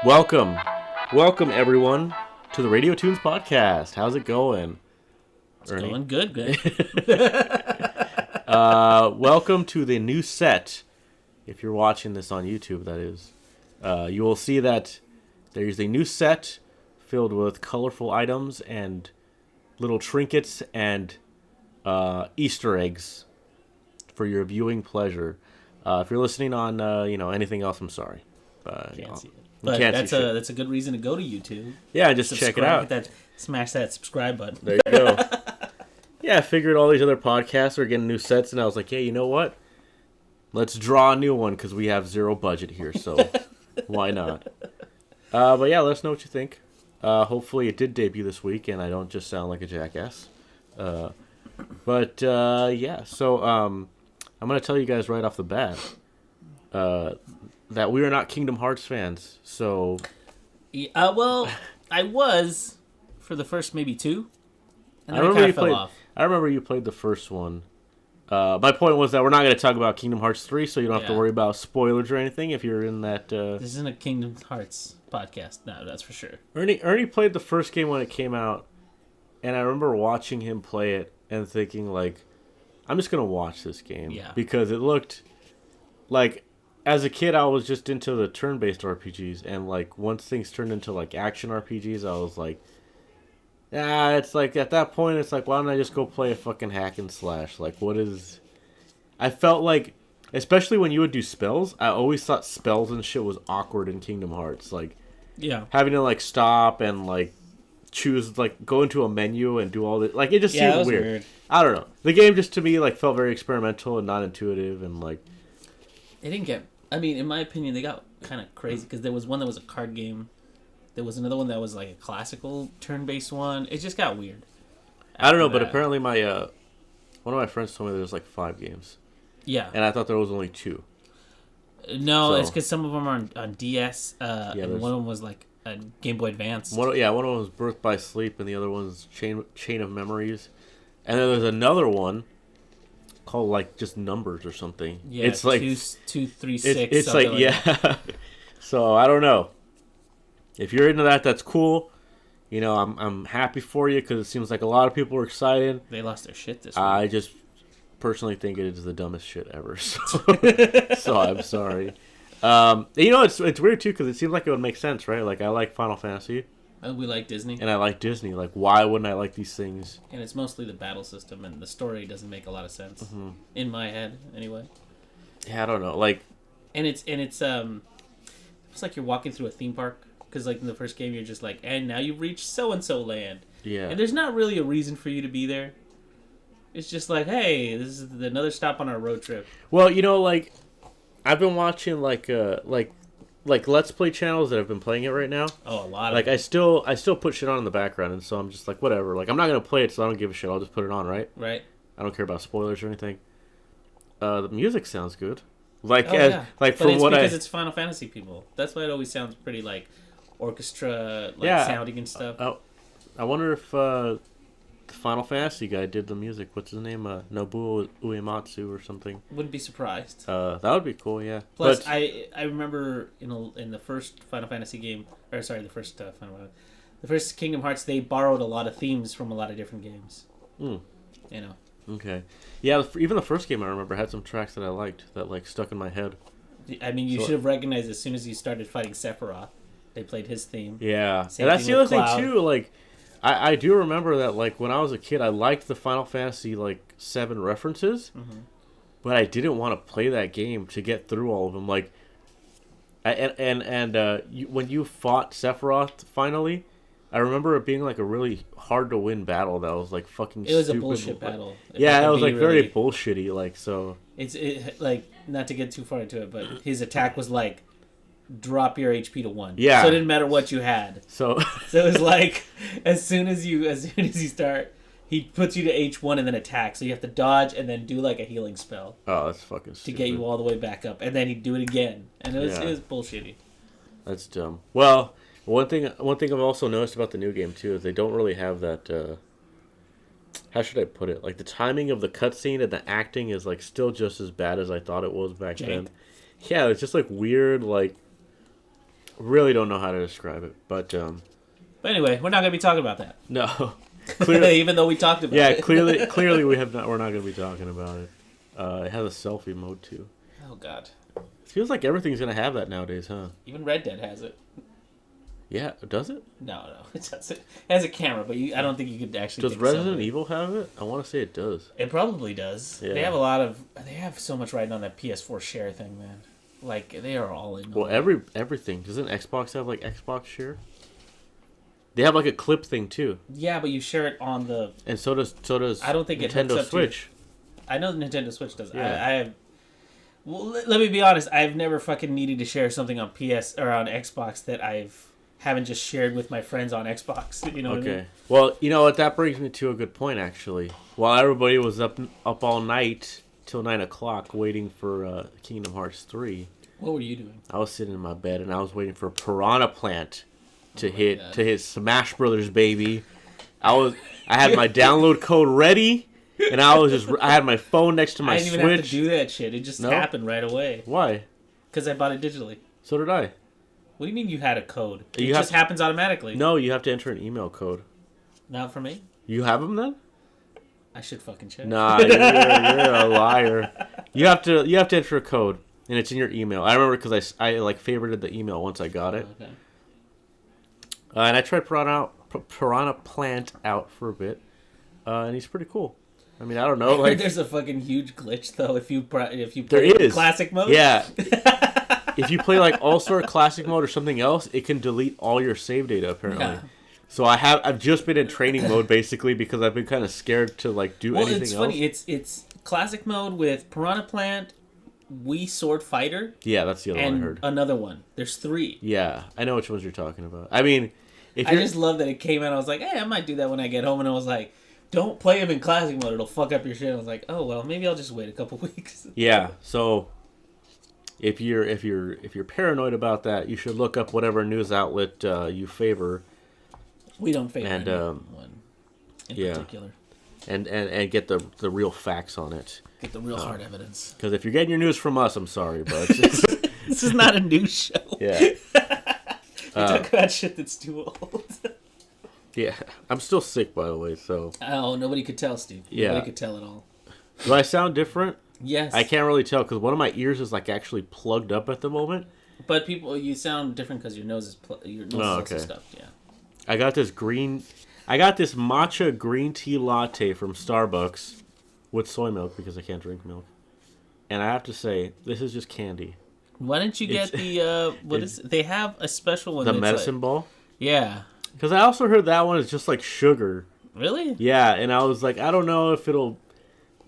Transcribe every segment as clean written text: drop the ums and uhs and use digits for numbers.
Welcome everyone to the Radio Toons podcast. How's it going, Ernie? Going good. Welcome to the new set. If you're watching this on YouTube, that is, you will see that there's a new set filled with colorful items and little trinkets and Easter eggs for your viewing pleasure. If you're listening on anything else, I'm sorry. Can't see it. But that's a good reason to go to YouTube. Yeah, just check it out. Smash that subscribe button. There you go. Yeah, I figured all these other podcasts are getting new sets, and I was like, hey, you know what? Let's draw a new one because we have zero budget here, so why not? But yeah, let us know what you think. Hopefully it did debut this week, and I don't just sound like a jackass. So I'm going to tell you guys right off the bat that we are not Kingdom Hearts fans, so... Well, I was for the first maybe two, and then I I kind of fell off. I remember you played the first one. My point was that we're not going to talk about Kingdom Hearts 3, so you don't have to worry about spoilers or anything if you're in that... This isn't a Kingdom Hearts podcast, no, that's for sure. Ernie played the first game when it came out, and I remember watching him play it and thinking, like, I'm just going to watch this game. Yeah. Because it looked like... As a kid, I was just into the turn-based RPGs, and, like, once things turned into, like, action RPGs, I was like... it's like, at that point, it's like, why don't I just go play a fucking hack and slash? Like, what is... I felt like, especially when you would do spells, I always thought spells and shit was awkward in Kingdom Hearts. Like, having to, like, stop and, like, choose, like, go into a menu and do all this. Like, it just seemed weird. I don't know. The game just, to me, like, felt very experimental and not intuitive, and, like... It didn't get... I mean, in my opinion, they got kind of crazy, because there was one that was a card game. There was another one that was like a classical turn-based one. It just got weird. I don't know, but apparently my one of my friends told me there was like 5 games. Yeah. And I thought there was only 2. No, it's because some of them are on DS, and one of them was like a Game Boy Advance. One of them was Birth by Sleep, and the other one's Chain of Memories. And then there's another one called like just Numbers or something. Yeah, it's like 2, 3, 6. It's like that. So I don't know. If you're into that, that's cool. You know, I'm happy for you because it seems like a lot of people are excited. They lost their shit this week. I just personally think it is the dumbest shit ever. So, so I'm sorry. It's weird too because it seems like it would make sense, right? Like I like Final Fantasy. We like Disney. And I like Disney. Like, why wouldn't I like these things? And it's mostly the battle system, and the story doesn't make a lot of sense in my head, anyway. Yeah, I don't know. Like, and it's like you're walking through a theme park. Because, like, in the first game, you're just like, and now you've reached so-and-so land. Yeah. And there's not really a reason for you to be there. It's just like, hey, this is another stop on our road trip. Well, like, I've been watching, like Let's Play channels that have been playing it right now. Oh, a lot of Like, I still put shit on in the background, and so I'm just like, whatever. Like, I'm not going to play it, so I don't give a shit. I'll just put it on, right? Right. I don't care about spoilers or anything. The music sounds good. Like, because it's Final Fantasy people. That's why it always sounds pretty, like... orchestra sounding and stuff. I wonder if the Final Fantasy guy did the music. What's his name? Nobuo Uematsu or something. Wouldn't be surprised. That would be cool, yeah. Plus, I remember in the first Final Fantasy game, or sorry, the first Kingdom Hearts, they borrowed a lot of themes from a lot of different games. You know. Okay. Yeah, even the first game I remember had some tracks that I liked that like stuck in my head. I mean, you should have recognized as soon as you started fighting Sephiroth. They played his theme. Yeah. And that's the other thing, too. Like, I do remember that, like, when I was a kid, I liked the Final Fantasy, like, 7 references. Mm-hmm. But I didn't want to play that game to get through all of them. Like, when you fought Sephiroth, finally, I remember it being, like, a really hard-to-win battle that was, like, fucking stupid. It was a bullshit battle. Yeah, it was, like, very bullshitty, like, so... It's like, not to get too far into it, but his attack was, like, drop your HP to 1. Yeah. So it didn't matter what you had. So it was like as soon as you start, he puts you to H1 and then attack. So you have to dodge and then do like a healing spell. Oh, that's fucking stupid. To get you all the way back up, and then he'd do it again, and it was bullshitty. That's dumb. Well, one thing I've also noticed about the new game too is they don't really have that. How should I put it? Like the timing of the cutscene and the acting is like still just as bad as I thought it was back then. Yeah, it's just like weird, like really don't know how to describe it, but But anyway, we're not gonna be talking about that. no. Clearly, Even though we talked about it. Yeah, clearly we're not going to be talking about it. It has a selfie mode too. Oh God. It feels like everything's gonna have that nowadays, huh? Even Red Dead has it. Yeah, does it? No, it doesn't. It has a camera, but I don't think you could actually. Does Resident Evil have it? I want to say it does. It probably does. Yeah. They have so much riding on that PS4 share thing, man. Like they are all in. Well, everything. Doesn't Xbox have like Xbox Share? They have like a clip thing too. Yeah, but you share it on the. And so does I don't think Nintendo Switch. I know the Nintendo Switch does. Yeah. I have. Well, let me be honest. I've never fucking needed to share something on PS or on Xbox that haven't just shared with my friends on Xbox. You know what I mean? Okay. Well, you know what? That brings me to a good point, actually. While everybody was up all night till 9 o'clock waiting for Kingdom Hearts 3, What were you doing? I was sitting in my bed and I was waiting for Piranha Plant to hit Smash Brothers, baby. I had my download code ready, and I had my phone next to my Switch. I didn't even have to do that shit. It just happened right away. Why? Because I bought it digitally. So did I. What do you mean you had a code? It just happens automatically. No, you have to enter an email code. Not for me? You have them then? I should fucking check. Nah, you're a liar. You have to enter a code, and it's in your email. I remember because I like favorited the email once I got it. Okay. And I tried Piranha Plant out for a bit, and he's pretty cool. I mean, I don't know. Like, there's a fucking huge glitch though if you play classic mode. Yeah. If you play like All-Star Classic mode or something else, it can delete all your save data apparently. Yeah. So I've just been in training mode basically because I've been kind of scared to like do anything else. Well, it's funny. It's classic mode with Piranha Plant, Wii Sword Fighter. Yeah, that's the other one I heard. Another one. There's 3. Yeah, I know which ones you're talking about. I mean, I just love that it came out. I was like, hey, I might do that when I get home. And I was like, don't play him in classic mode. It'll fuck up your shit. I was like, oh well, maybe I'll just wait a couple weeks. Yeah. So if you're paranoid about that, you should look up whatever news outlet you favor. We don't favor anyone in particular. And get the real facts on it. Get the real hard evidence. Because if you're getting your news from us, I'm sorry, but this is not a news show. Yeah. We talk about shit that's too old. Yeah, I'm still sick, by the way. So. Oh, nobody could tell, Steve. Yeah. Nobody could tell at all. Do I sound different? Yes. I can't really tell because one of my ears is like actually plugged up at the moment. But you sound different because your nose is also stuffed. Yeah. I got this matcha green tea latte from Starbucks with soy milk because I can't drink milk. And I have to say, this is just candy. Why didn't you get they have a special one. The medicine ball? Yeah. Because I also heard that one is just like sugar. Really? Yeah, and I was like, I don't know if it'll...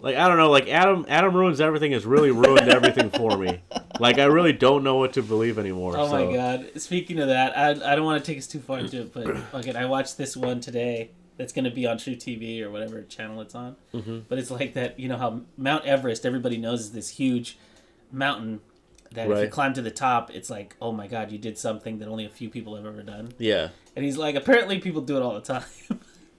Like, I don't know, like, Adam Ruins Everything has really ruined everything for me. Like, I really don't know what to believe anymore. Oh, my God. Speaking of that, I don't want to take us too far into it, but okay, I watched this one today that's going to be on True TV or whatever channel it's on. Mm-hmm. But it's like that, you know how Mount Everest, everybody knows, is this huge mountain that if you climb to the top, it's like, oh, my God, you did something that only a few people have ever done. Yeah. And he's like, apparently people do it all the time.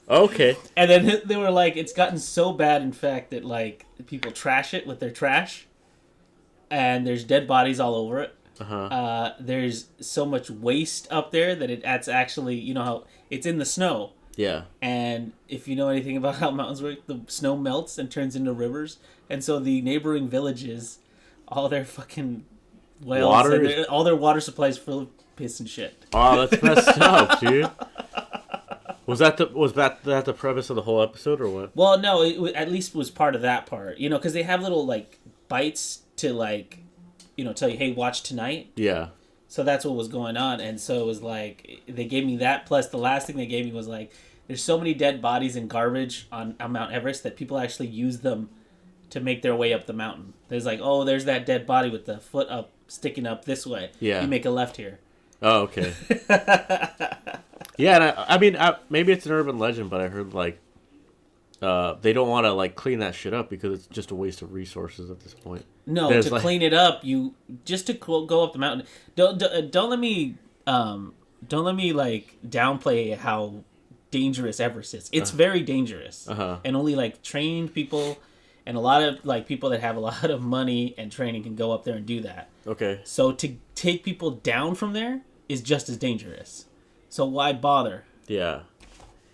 Okay. And then they were like, it's gotten so bad, in fact, that like people trash it with their trash, and there's dead bodies all over it. Uh-huh. There's so much waste up there that it's actually, you know how it's in the snow. Yeah. And if you know anything about how mountains work, the snow melts and turns into rivers, and so the neighboring villages, all their fucking wells, all their water supplies full of piss and shit. Oh, that's messed up, dude. Was that the premise of the whole episode or what? Well, no, it at least was part of that part. You know, because they have little like bites to like, you know, tell you, hey, watch tonight. Yeah. So that's what was going on, and so it was like they gave me that. Plus, the last thing they gave me was like, there's so many dead bodies and garbage on Mount Everest that people actually use them to make their way up the mountain. There's like, oh, there's that dead body with the foot up, sticking up this way. Yeah. You make a left here. Oh, okay. Yeah, and I mean, maybe it's an urban legend, but I heard like they don't want to like clean that shit up because it's just a waste of resources at this point. No, to clean it up, you just to go up the mountain. Don't let me like downplay how dangerous Everest is. It's very dangerous, and only like trained people and a lot of like people that have a lot of money and training can go up there and do that. Okay. So to take people down from there is just as dangerous. So why bother? Yeah.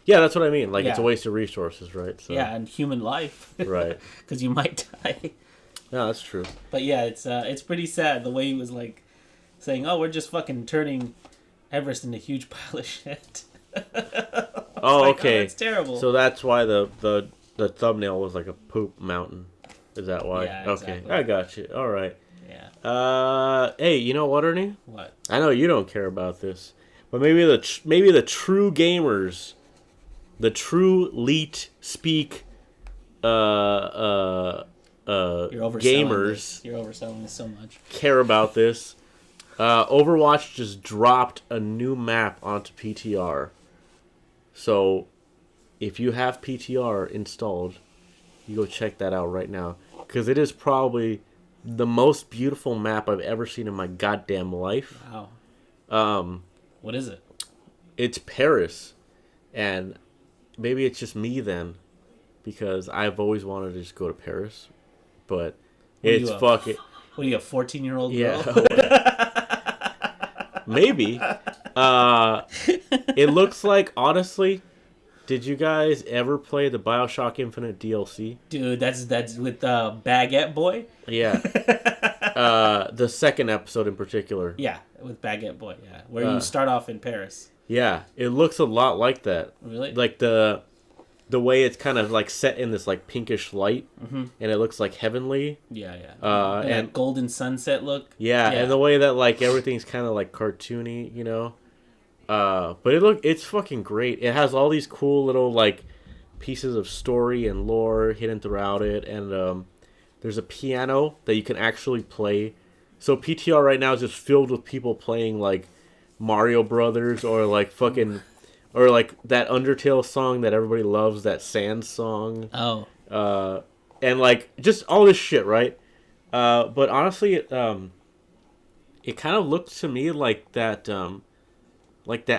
Yeah, that's what I mean. Like, Yeah. it's a waste of resources, right? So, Yeah, and human life. Right. Because you might die. No, that's true. But yeah, it's pretty sad the way he was like saying, "Oh, we're just fucking turning Everest into a huge pile of shit." Oh, okay. It's terrible. So that's why the thumbnail was like a poop mountain. Is that why? Yeah, exactly. Okay, I got you. All right. Yeah. Hey, you know what, Ernie? What? I know you don't care about this, but maybe the true gamers, the true leet speak, You're overselling gamers this. You're overselling this so much. care about this. Overwatch just dropped a new map onto PTR. So, if you have PTR installed, you go check that out right now. Because it is probably the most beautiful map I've ever seen in my goddamn life. Wow. What is it? It's Paris. And maybe it's just me then. Because I've always wanted to just go to Paris. But it's fucking... What are you, a 14-year-old girl? Yeah. Maybe. It looks like, honestly, did you guys ever play the BioShock Infinite DLC? Dude, that's with Baguette Boy? Yeah. The second episode in particular. Yeah, with Baguette Boy, yeah. Where you start off in Paris. Yeah, it looks a lot like that. Really? Like the way it's kind of like set in this like pinkish light, and it looks like heavenly. Yeah, yeah. And golden sunset look. Yeah, and the way that like everything's kind of like cartoony, you know. But it's fucking great. It has all these cool little like pieces of story and lore hidden throughout it, and there's a piano that you can actually play. So PTR right now is just filled with people playing like Mario Brothers or like fucking or like that Undertale song that everybody loves, that Sand song. Oh. And like just all this shit, right? But honestly, it kind of looks to me like that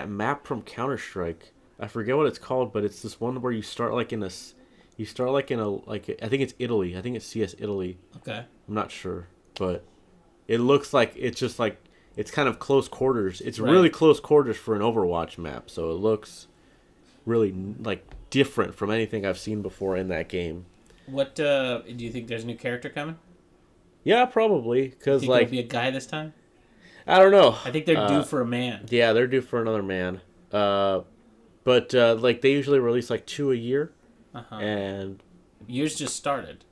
map from Counter-Strike. I forget what it's called, but it's this one where you start like in a I think it's Italy. I think it's CS Italy. Okay. I'm not sure, but it looks like it's just like it's kind of close quarters. It's right. Really close quarters for an Overwatch map, so it looks really like different from anything I've seen before in that game. What do you think? There's a new character coming? Yeah, probably, because like it'll be a guy this time. I don't know. I think they're due for a man. Yeah, they're due for another man. But like they usually release like 2 a year, and yours just started.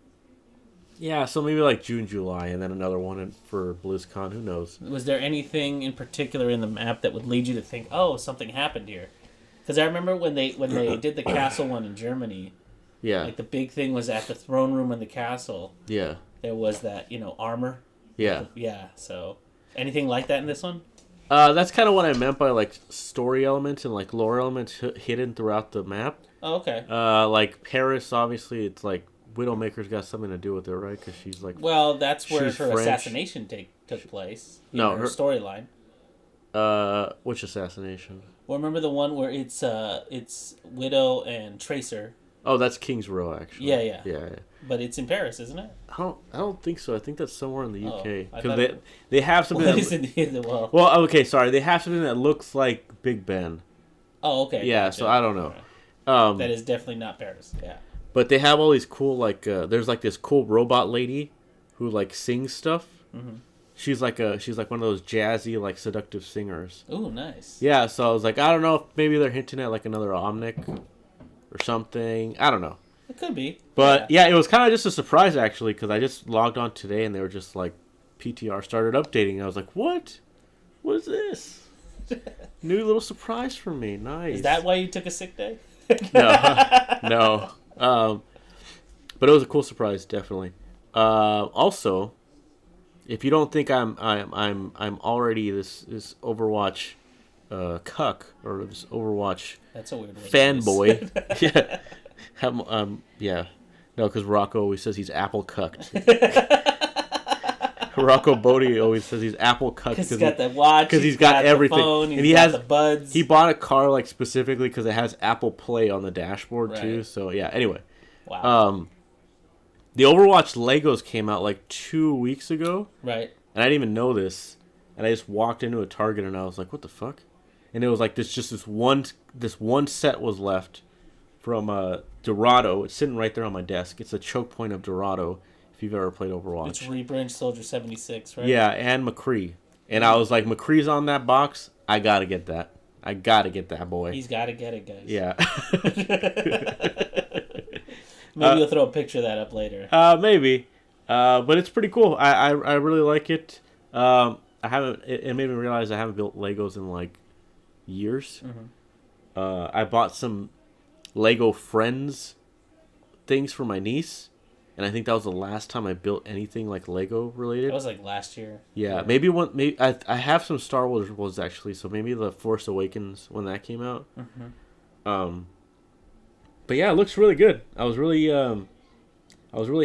Yeah, so maybe like June, July, and then another one for BlizzCon. Who knows? Was there anything in particular in the map that would lead you to think, "Oh, something happened here"? Because I remember when they did the castle one in Germany. Yeah. Like the big thing was at the throne room in the castle. Yeah. There was that armor. Yeah. Yeah. So anything like that in this one? That's kind of what I meant by like story elements and like lore elements hidden throughout the map. Oh, okay. Like Paris, obviously, it's like Widowmaker's got something to do with it, right? Because she's like. Well, that's where her French. assassination took place. No, her storyline. Which assassination? Well, remember the one where it's Widow and Tracer. Oh, that's King's Row, actually. Yeah. But it's in Paris, isn't it? I don't think so. I think that's somewhere in the UK because they have something. Well, okay, sorry. They have something that looks like Big Ben. Oh, okay. Yeah, so I don't know. Right. That is definitely not Paris. Yeah. But they have all these cool there's like this cool robot lady who like sings stuff. Mm-hmm. She's like one of those jazzy like seductive singers. Ooh, nice. Yeah, so I was like, I don't know if maybe they're hinting at like another Omnic or something. I don't know. It could be. But yeah, it was kind of just a surprise actually because I just logged on today and they were just like PTR started updating. I was like, what? What is this? New little surprise for me. Nice. Is that why you took a sick day? No. But it was a cool surprise, definitely. Also, if you don't think I'm already this Overwatch cuck or this Overwatch that's a weird fanboy. Yeah. Yeah. No, because Rocco always says he's apple cucked. Rocco Bodie always says he's apple cucked because he's got the watch, because he's got everything, the phone, and he got has the buds. He bought a car like specifically because it has Apple Play on the dashboard too. So yeah. Anyway, wow. The Overwatch Legos came out like 2 weeks ago, right? And I didn't even know this. and I just walked into a Target, and I was like, what the fuck? And it was like this one set was left from Dorado. It's sitting right there on my desk. It's a choke point of Dorado, if you've ever played Overwatch. It's Reaper and Soldier 76, right? Yeah, and McCree. And I was like, McCree's on that box. I gotta get that. I gotta get that, boy. He's gotta get it, guys. Yeah. Maybe you'll throw a picture of that up later. Maybe. But it's pretty cool. I really like it. It made me realize I haven't built Legos in like years. Mm-hmm. I bought some Lego Friends things for my niece, and I think that was the last time I built anything like Lego related. That was like last year. Yeah, maybe I have some Star Wars ones actually, so maybe the Force Awakens when that came out. Mm-hmm. But yeah, it looks really good. I was really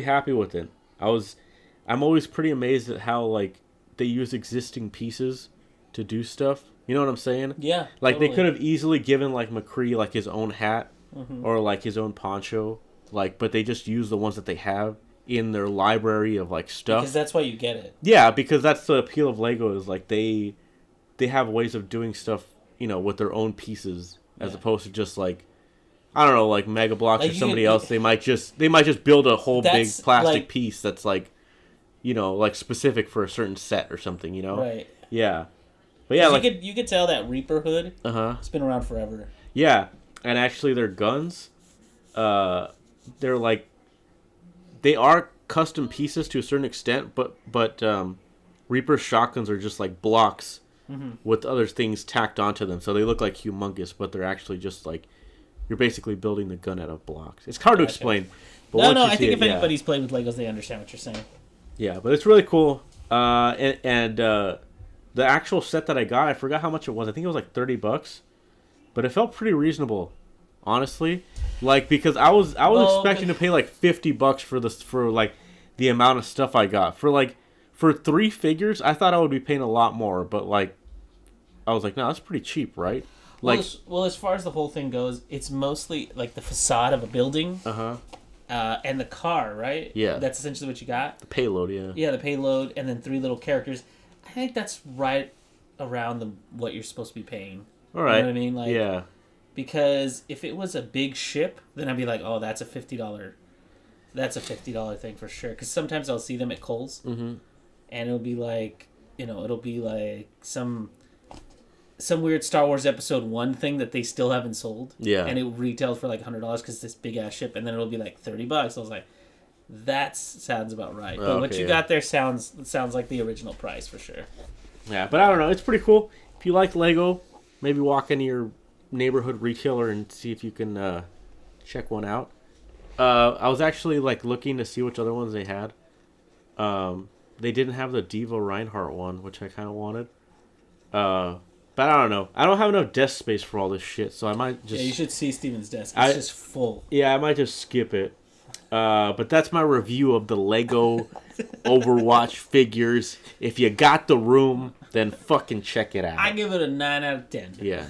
happy with it. I'm always pretty amazed at how like they use existing pieces to do stuff. You know what I'm saying? Yeah. Like totally. they could have easily given like McCree like his own hat, mm-hmm. or like his own poncho, like, but they just use the ones that they have in their library of like stuff. Because that's why you get it. Yeah, because that's the appeal of Lego, is like they have ways of doing stuff, you know, with their own pieces, as opposed to just like, I don't know, like Mega Bloks like or somebody else. They might just build a whole big plastic like, piece that's like, you know, like specific for a certain set or something, you know? Right. Yeah. But yeah, like you could tell that Reaper hood. It's been around forever. Yeah, and actually their guns, they're like, they are custom pieces to a certain extent, but Reaper's shotguns are just like blocks with other things tacked onto them, so they look like humongous, but they're actually just like, you're basically building the gun out of blocks. It's hard to explain. But I think if anybody's played with Legos, they understand what you're saying. Yeah, but it's really cool. And the actual set that I got, I forgot how much it was. I think it was like $30, but it felt pretty reasonable, honestly. Like, because I was expecting to pay like $50 for like the amount of stuff I got. For 3 figures, I thought I would be paying a lot more, but like, I was like, no, that's pretty cheap, right? Like, well, as far as the whole thing goes, it's mostly like the facade of a building. And the car, right? Yeah. That's essentially what you got. the payload, yeah. Yeah, the payload, and then 3 little characters. I think that's right around what you're supposed to be paying. All right. You know what I mean? Like, yeah. Because if it was a big ship, then I'd be like, oh, that's a $50 thing for sure. Because sometimes I'll see them at Kohl's, and it'll be like, some weird Star Wars Episode 1 thing that they still haven't sold. Yeah. And it retails for like $100 because this big ass ship, and then it'll be like $30. I was like, that sounds about right. But what you got there sounds like the original price for sure. Yeah, but I don't know. It's pretty cool. If you like Lego, maybe walk into your neighborhood retailer and see if you can check one out. I was actually like looking to see which other ones they had. They didn't have the Devo Reinhardt one, which I kind of wanted. But I don't know. I don't have enough desk space for all this shit, so I might just... Yeah, you should see Steven's desk. It's just full. Yeah, I might just skip it. But that's my review of the Lego Overwatch figures. If you got the room, then fucking check it out. I give it a 9 out of 10. Yeah.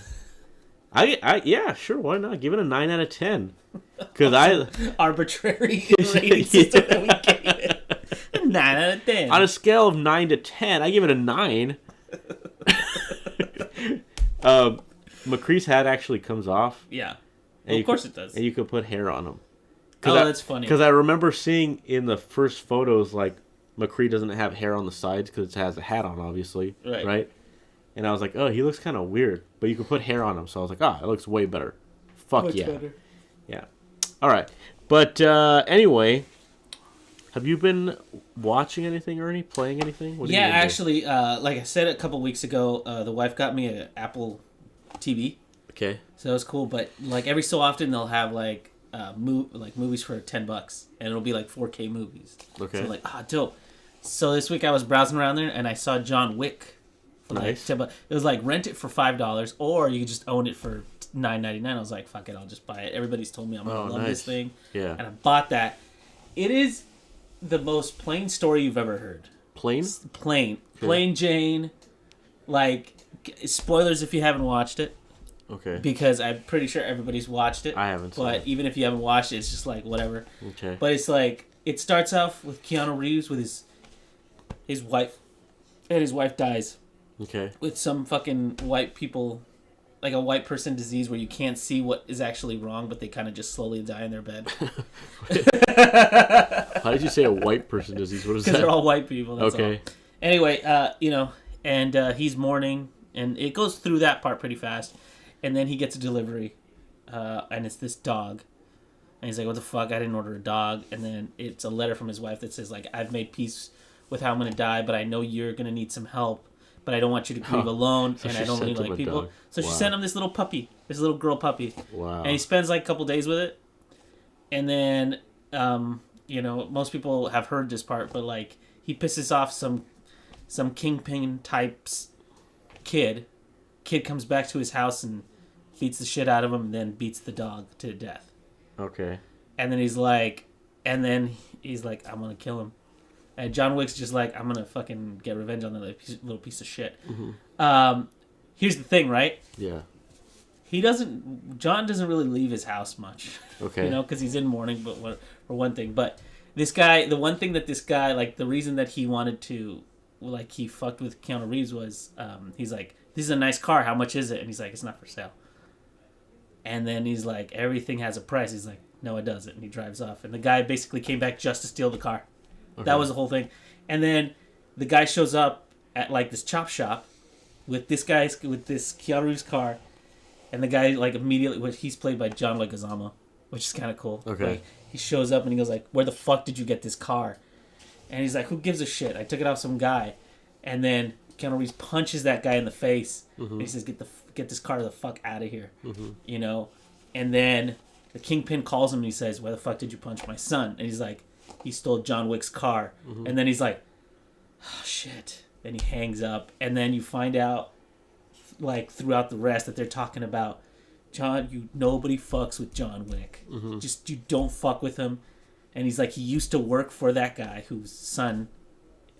Yeah, sure, why not? Give it a 9 out of 10. Because arbitrary rating system that we gave it. A 9 out of 10. On a scale of 9 to 10, I give it a 9. McCree's hat actually comes off. Yeah. Well, of course it does. And you can put hair on him. That's funny. Because I remember seeing in the first photos, like, McCree doesn't have hair on the sides because it has a hat on, obviously. Right? And I was like, oh, he looks kind of weird. But you can put hair on him. So I was like, it looks way better. Fuck much yeah. better. Yeah. All right. But anyway, have you been watching anything or playing anything? Yeah, actually, like I said a couple weeks ago, the wife got me an Apple TV. Okay. So that was cool. But like every so often they'll have like movies for $10, and it'll be like 4K movies. Okay. So like, dope. So this week I was browsing around there and I saw John Wick. For nice. Like $10. It was like rent it for $5, or you could just own it for $9.99. I was like, fuck it, I'll just buy it. Everybody's told me I'm gonna love this thing. Yeah. And I bought that. It is the most plain story you've ever heard. Plain? Plain. Okay. Plain Jane. Like, spoilers if you haven't watched it. Okay. Because I'm pretty sure everybody's watched it. I haven't seen it. But even if you haven't watched it, it's just like, whatever. Okay. But it's like, it starts off with Keanu Reeves with his wife. And his wife dies. Okay. with some fucking white people, like a white person disease where you can't see what is actually wrong, but they kind of just slowly die in their bed. How did you say a white person disease? What is that? Because they're all white people. That's okay. all. Anyway, and he's mourning, and it goes through that part pretty fast, and then he gets a delivery, and it's this dog. And he's like, what the fuck? I didn't order a dog. And then it's a letter from his wife that says, like, I've made peace with how I'm going to die, but I know you're going to need some help. But I don't want you to grieve alone, so and I don't really like people. Dog. So she sent him this little puppy, this little girl puppy. Wow. And he spends, like, a couple days with it. And then, most people have heard this part, but, like, he pisses off some kingpin type's kid. Kid comes back to his house and beats the shit out of him and then beats the dog to death. Okay. And then he's like, I'm gonna kill him. And John Wick's just like, I'm gonna fucking get revenge on that little piece of shit. Mm-hmm. Here's the thing, right? Yeah. John doesn't really leave his house much. Okay. Because he's in mourning, but for one thing. But this guy, the one thing that this guy, like, the reason that he wanted to, like, he fucked with Keanu Reeves was, he's like, this is a nice car, how much is it? And he's like, it's not for sale. And then he's like, everything has a price. He's like, no, it doesn't. And he drives off. And the guy basically came back just to steal the car. Okay. That was the whole thing. And then the guy shows up at, like, this chop shop with this Keanu Reeves car. And the guy, like, immediately, he's played by John Leguizamo, which is kind of cool. Okay. Like, he shows up and he goes like, where the fuck did you get this car? And he's like, who gives a shit? I took it off some guy. And then Keanu Reeves punches that guy in the face. Mm-hmm. And he says, get this car the fuck out of here. Mm-hmm. And then the kingpin calls him and he says, why the fuck did you punch my son? And he's like, he stole John Wick's car. Mm-hmm. And then he's like, oh shit. Then he hangs up. And then you find out, like, throughout the rest that they're talking about, nobody fucks with John Wick. Mm-hmm. Just, you don't fuck with him. And he's like, he used to work for that guy whose son,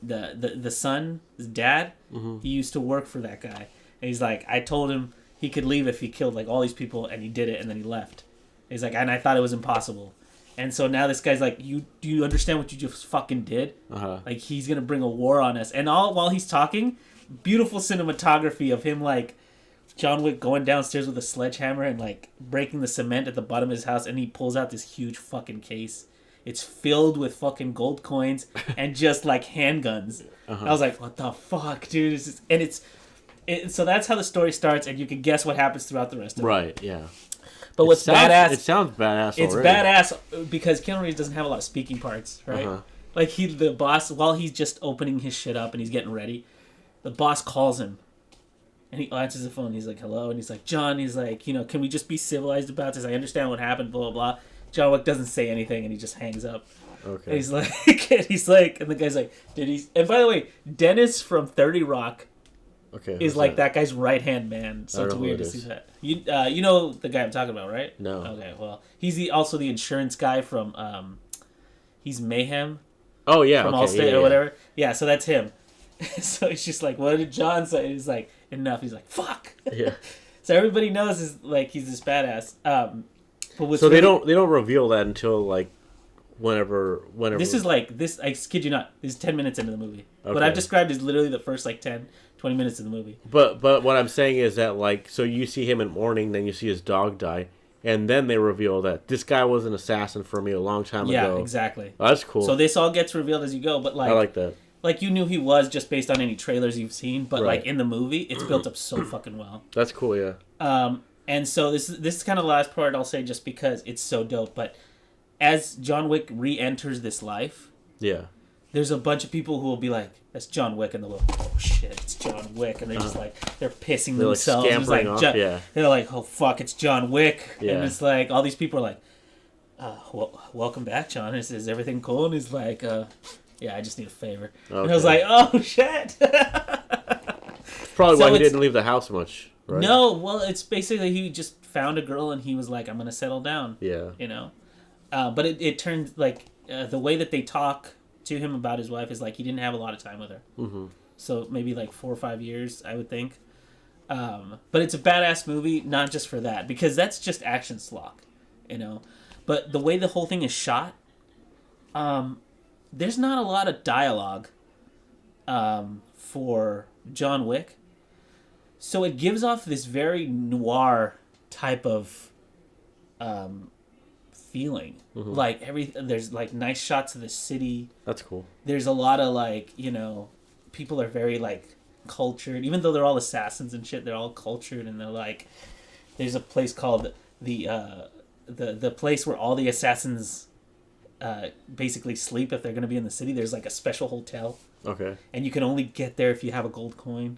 the son, his dad, mm-hmm. he used to work for that guy. And he's like, I told him he could leave if he killed, like, all these people, and he did it, and then he left. He's like, and I thought it was impossible. And so now this guy's like, do you understand what you just fucking did? Uh-huh. Like, he's gonna bring a war on us. And all while he's talking, beautiful cinematography of him, like, John Wick going downstairs with a sledgehammer and, like, breaking the cement at the bottom of his house, and he pulls out this huge fucking case. It's filled with fucking gold coins and just, like, handguns. Uh-huh. I was like, what the fuck, dude? So that's how the story starts, and you can guess what happens throughout the rest of it. Right, yeah. But what's badass... It sounds badass It's already. badass because Keanu Reeves doesn't have a lot of speaking parts, right? Uh-huh. Like, the boss, while he's just opening his shit up and he's getting ready, the boss calls him. And he answers the phone. He's like, hello. And he's like, John, he's like, can we just be civilized about this? I understand what happened, blah, blah, blah. John Wick doesn't say anything, and he just hangs up. Okay. And he's like, and the guy's like, and by the way, Dennis from 30 Rock is like that guy's right-hand man. So it's weird to see that. You know the guy I'm talking about, right? No. Okay, well, he's also the insurance guy from, he's Mayhem. Oh, yeah. From Allstate or whatever. Yeah, so that's him. So he's just like, what did John say? And he's like, enough. He's like, fuck. Yeah. So everybody knows he's this badass. But so they don't reveal that until, like, whenever. This is like this. I kid you not. This is 10 minutes into the movie. Okay. What I've described is literally the first, like, 10, 20 minutes of the movie. But what I'm saying is that, like, so you see him in mourning, then you see his dog die, and then they reveal that this guy was an assassin for me a long time ago. Yeah, exactly. Oh, that's cool. So this all gets revealed as you go, but, like, I like that. Like, you knew he was just based on any trailers you've seen, but right. Like, in the movie, it's built up so fucking well. That's cool, yeah. And so this is kind of the last part I'll say just because it's so dope, but as John Wick re-enters this life, yeah, there's a bunch of people who will be like, that's John Wick, and they'll go, oh shit, it's John Wick, and they're just like, they're pissing themselves. Like scampering off, yeah. They're like, oh fuck, it's John Wick. Yeah. And it's like, all these people are like, welcome back, John. Is everything cool? And he's like, yeah, I just need a favor. Okay. And I was like, oh, shit. Probably why he didn't leave the house much, right? No, well, it's basically he just found a girl and he was like, I'm going to settle down. Yeah. But it turned, like, the way that they talk to him about his wife is like he didn't have a lot of time with her. Mm-hmm. So maybe like 4 or 5 years, I would think. But it's a badass movie, not just for that, because that's just action slog, But the way the whole thing is shot, there's not a lot of dialogue for John Wick. So it gives off this very noir type of feeling. Like there's like nice shots of the city. That's cool. There's a lot of like, people are very like cultured. Even though they're all assassins and shit, they're all cultured, and they're like, there's a place called the place where all the assassins basically sleep if they're going to be in the city. There's like a special hotel. Okay. And you can only get there if you have a gold coin.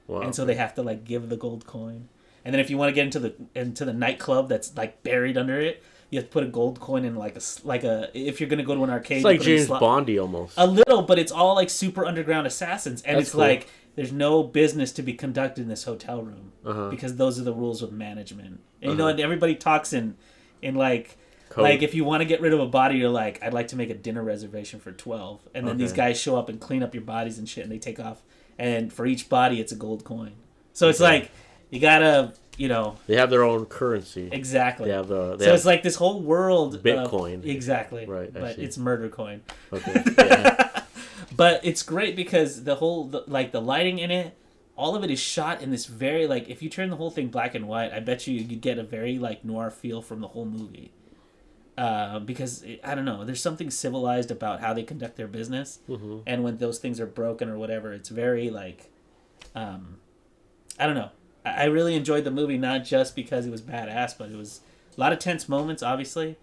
Wow. And so they have to like give the gold coin. And then if you want to get into the nightclub that's like buried under it, you have to put a gold coin in like a if you're going to go to an arcade. It's like James Bondy almost. A little, but it's all like super underground assassins. And That's it's cool. like there's no business to be conducted in this hotel room because those are the rules of management. And and everybody talks in like code. Like if you want to get rid of a body, you're like, I'd like to make a dinner reservation for 12. And then these guys show up and clean up your bodies and shit, and they take off. And for each body, it's a gold coin. So it's like you gotta, They have their own currency. Exactly. They have it's like this whole world. Bitcoin. Exactly. Right. But it's murder coin. Okay. Yeah. But it's great because the lighting in it, all of it is shot in this very, like, if you turn the whole thing black and white, I bet you get a very, like, noir feel from the whole movie. Because, I don't know, there's something civilized about how they conduct their business. Mm-hmm. And when those things are broken or whatever, it's very, like, I don't know. I really enjoyed the movie, not just because it was badass, but it was a lot of tense moments, obviously.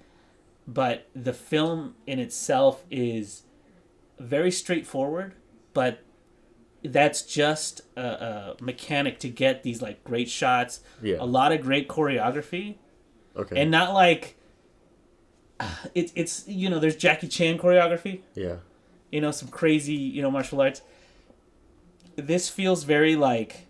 But the film in itself is very straightforward, but that's just a mechanic to get these like great shots, a lot of great choreography, and not like it's there's Jackie Chan choreography, some crazy martial arts. This feels very like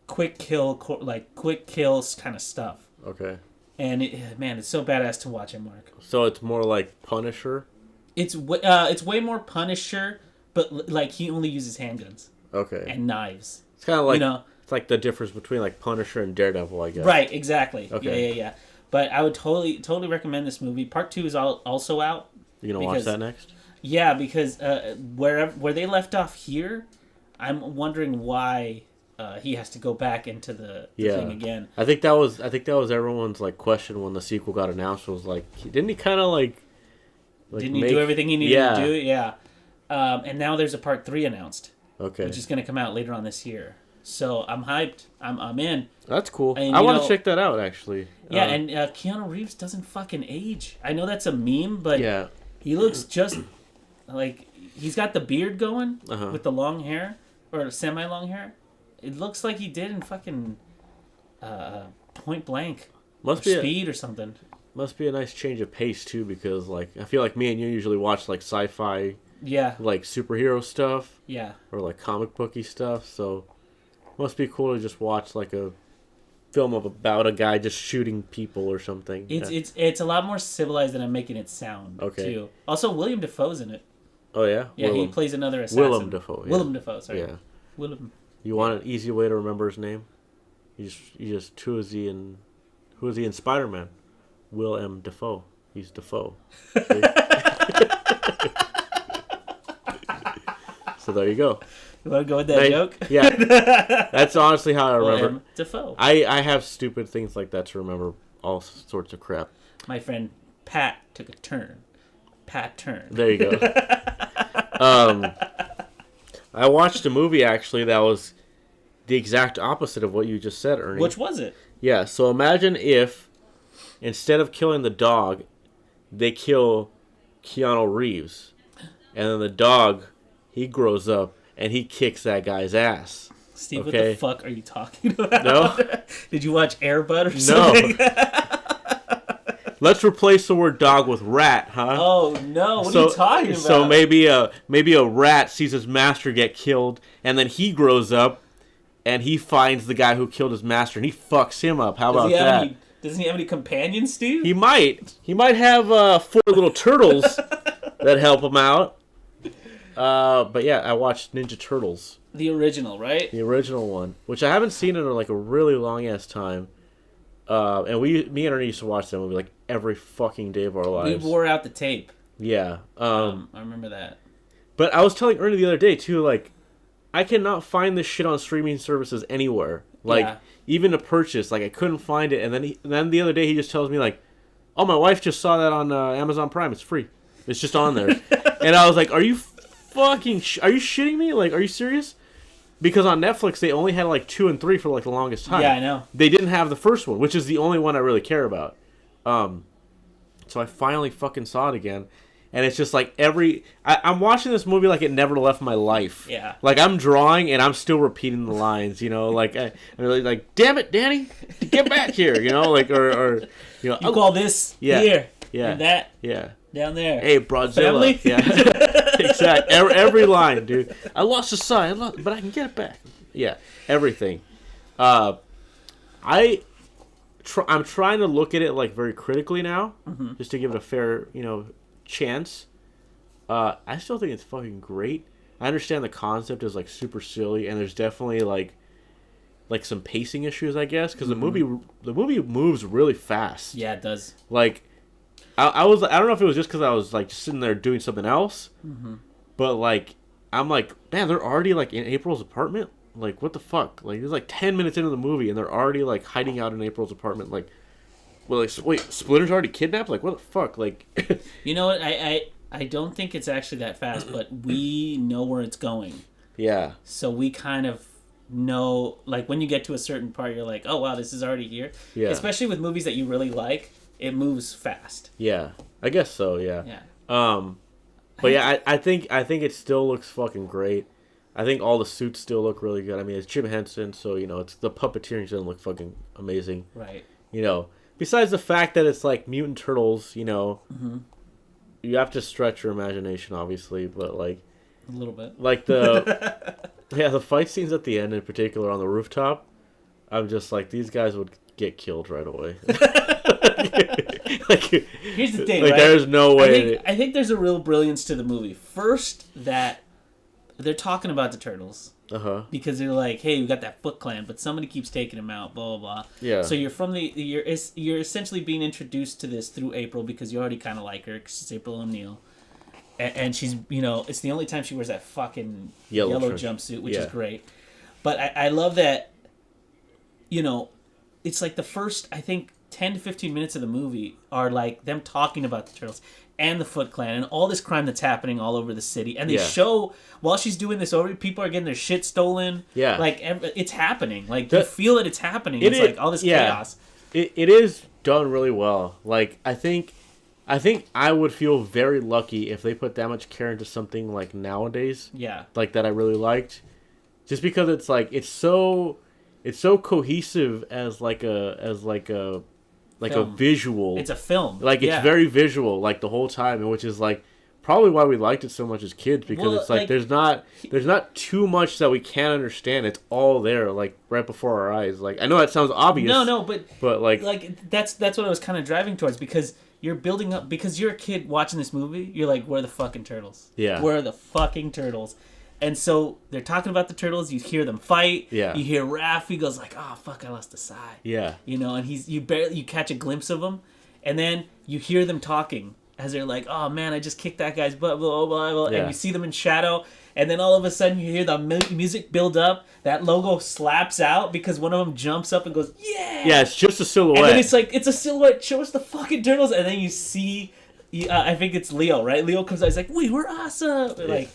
quick kills kind of stuff. Okay. And it's so badass to watch it, Mark. So it's more like Punisher. It's way more Punisher, but like he only uses handguns. Okay. And knives. It's kind of like it's like the difference between like Punisher and Daredevil, I guess. Right. Exactly. Okay. Yeah. But I would totally recommend this movie. Part 2 is also out. You gonna watch that next? Yeah, because where they left off here, I'm wondering why he has to go back into the thing again. I think that was everyone's like question when the sequel got announced. Was like, didn't he kind of like didn't he do everything he needed to do? Yeah. And now there's a part 3 announced. Okay. Which is going to come out later on this year. So I'm hyped. I'm in. That's cool. And, I want to check that out, actually. Yeah, and Keanu Reeves doesn't fucking age. I know that's a meme, but he looks just like he's got the beard going with the long hair or semi-long hair. It looks like he did in fucking Point Blank. Speed or something. Must be a nice change of pace too, because like I feel like me and you usually watch like sci-fi, like superhero stuff, or like comic booky stuff. So must be cool to just watch like a film about a guy just shooting people or something. It's a lot more civilized than I'm making it sound. Too. Also, William Dafoe's in it. Oh yeah, yeah, he plays another assassin. Willem Dafoe. Yeah. Willem Dafoe. Sorry. Yeah. Willem. You want an easy way to remember his name? You just who is he in Spider-Man? Willem Dafoe. He's Dafoe. So there you go. You want to go with that joke? Yeah. That's honestly how I remember. Willem Dafoe. I have stupid things like that to remember all sorts of crap. My friend Pat took a turn. Pat turned. There you go. I watched a movie actually that was the exact opposite of what you just said, Ernie. Which was it? Yeah, so imagine if instead of killing the dog, they kill Keanu Reeves. And then the dog, he grows up and he kicks that guy's ass. Steve, what the fuck are you talking about? No? Did you watch Air Bud or something? No. Let's replace the word dog with rat, huh? Oh no! What are you talking about? So maybe a rat sees his master get killed, and then he grows up, and he finds the guy who killed his master, and he fucks him up. How about that? Doesn't he have any companions, Steve? He might. He might have 4 little turtles that help him out. But yeah, I watched Ninja Turtles. The original, right? The original one, which I haven't seen in like a really long ass time. And me and Ernie used to watch that movie like every fucking day of our lives. We wore out the tape. Yeah. I remember that. But I was telling Ernie the other day too, like, I cannot find this shit on streaming services anywhere. Like, even to purchase, like, I couldn't find it. And then the other day, he just tells me, like, oh, my wife just saw that on Amazon Prime. It's free. It's just on there. And I was like, are you shitting me? Like, are you serious? Because on Netflix, they only had, like, 2 and 3 for, like, the longest time. Yeah, I know. They didn't have the first one, which is the only one I really care about. So I finally fucking saw it again. And it's just like I'm watching this movie like it never left my life. Yeah. Like I'm drawing and I'm still repeating the lines, you know, like I'm really like, damn it, Danny, get back here, you know, like or you call this here, and that down there. Hey, Broadzilla, exactly. Every line, dude. I lost a sign, but I can get it back. Yeah, everything. I'm trying to look at it like very critically now, just to give it a fair, chance. I still think it's fucking great. I understand the concept is like super silly, and there's definitely like some pacing issues, I guess, because the movie moves really fast. Yeah, it does. Like, I don't know if it was just because I was like just sitting there doing something else, but like I'm like, man, they're already like in April's apartment. Like, what the fuck? Like, there's like 10 minutes into the movie, and they're already like hiding out in April's apartment. Like, well, like, wait, Splinter's already kidnapped? Like, what the fuck? Like, you know what? I don't think it's actually that fast, but we know where it's going. Yeah. So we kind of know, like, when you get to a certain part, you're like, oh wow, this is already here. Yeah. Especially with movies that you really like, it moves fast. Yeah, I guess so. Yeah. Yeah. But yeah, I think it still looks fucking great. I think all the suits still look really good. I mean, it's Jim Henson, so it's the puppeteering doesn't look fucking amazing. Right. Besides the fact that it's like mutant turtles, you have to stretch your imagination, obviously, but like a little bit. Like the fight scenes at the end, in particular on the rooftop, I'm just like, these guys would get killed right away. Like, here's the thing, like, right? There's no way. I think there's a real brilliance to the movie. First, that they're talking about the turtles. Because they're like, hey, we got that Foot Clan, but somebody keeps taking them out, blah, blah, blah. Yeah. So you're essentially being introduced to this through April because you already kind of like her because it's April O'Neil. And she's, it's the only time she wears that fucking yellow jumpsuit, which is great. But I love that, it's like the first, I think, 10 to 15 minutes of the movie are like them talking about the turtles and the Foot Clan and all this crime that's happening all over the city. And they show, while she's doing this over, people are getting their shit stolen. Yeah. Like, it's happening. Like, you feel that it's happening. It's like all this chaos. It is done really well. Like, I think I would feel very lucky if they put that much care into something like nowadays. Yeah. Like, that I really liked. Just because it's like, it's so cohesive as a visual. It's a film. Like, it's very visual, like, the whole time, which is, like, probably why we liked it so much as kids, because it's like there's not too much that we can't understand. It's all there, like, right before our eyes. Like, I know that sounds obvious. No, but like that's what I was kind of driving towards, because you're building up, because you're a kid watching this movie, you're like, where are the fucking turtles? Yeah. Where are the fucking turtles? And so they're talking about the turtles. You hear them fight. Yeah. You hear Raph. He goes like, "Oh fuck, I lost a side." Yeah. And you catch a glimpse of him, and then you hear them talking as they're like, "Oh man, I just kicked that guy's butt." Blah, blah, blah. And you see them in shadow, and then all of a sudden you hear the music build up. That logo slaps out because one of them jumps up and goes, "Yeah." Yeah, it's just a silhouette. And then it's like, it's a silhouette. Show us the fucking turtles, and then you see, I think it's Leo, right? Leo comes out. He's like, "We were awesome." Yeah. Like.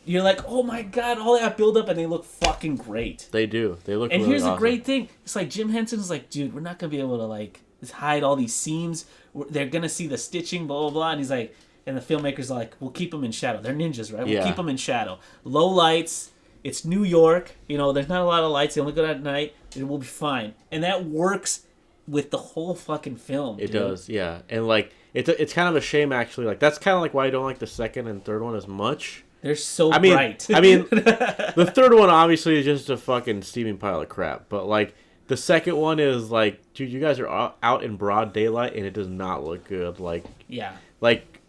You're like, oh my god, all that build up, and they look fucking great. They do. They look. And really here's awesome. the great thing: it's like Jim Henson's like, dude, we're not gonna be able to like hide all these seams. They're gonna see the stitching, blah blah blah. And he's like, and the filmmaker's like, we'll keep them in shadow. They're ninjas, right? We'll keep them in shadow. Low lights. It's New York. There's not a lot of lights. They only go out at night. It will be fine. And that works with the whole fucking film. It does, yeah. And like, it's kind of a shame actually. Like, that's kind of like why I don't like the second and third one as much. They're so bright. I mean, the third one obviously is just a fucking steaming pile of crap. But like, the second one is like, dude, you guys are out in broad daylight and it does not look good. Like, yeah, like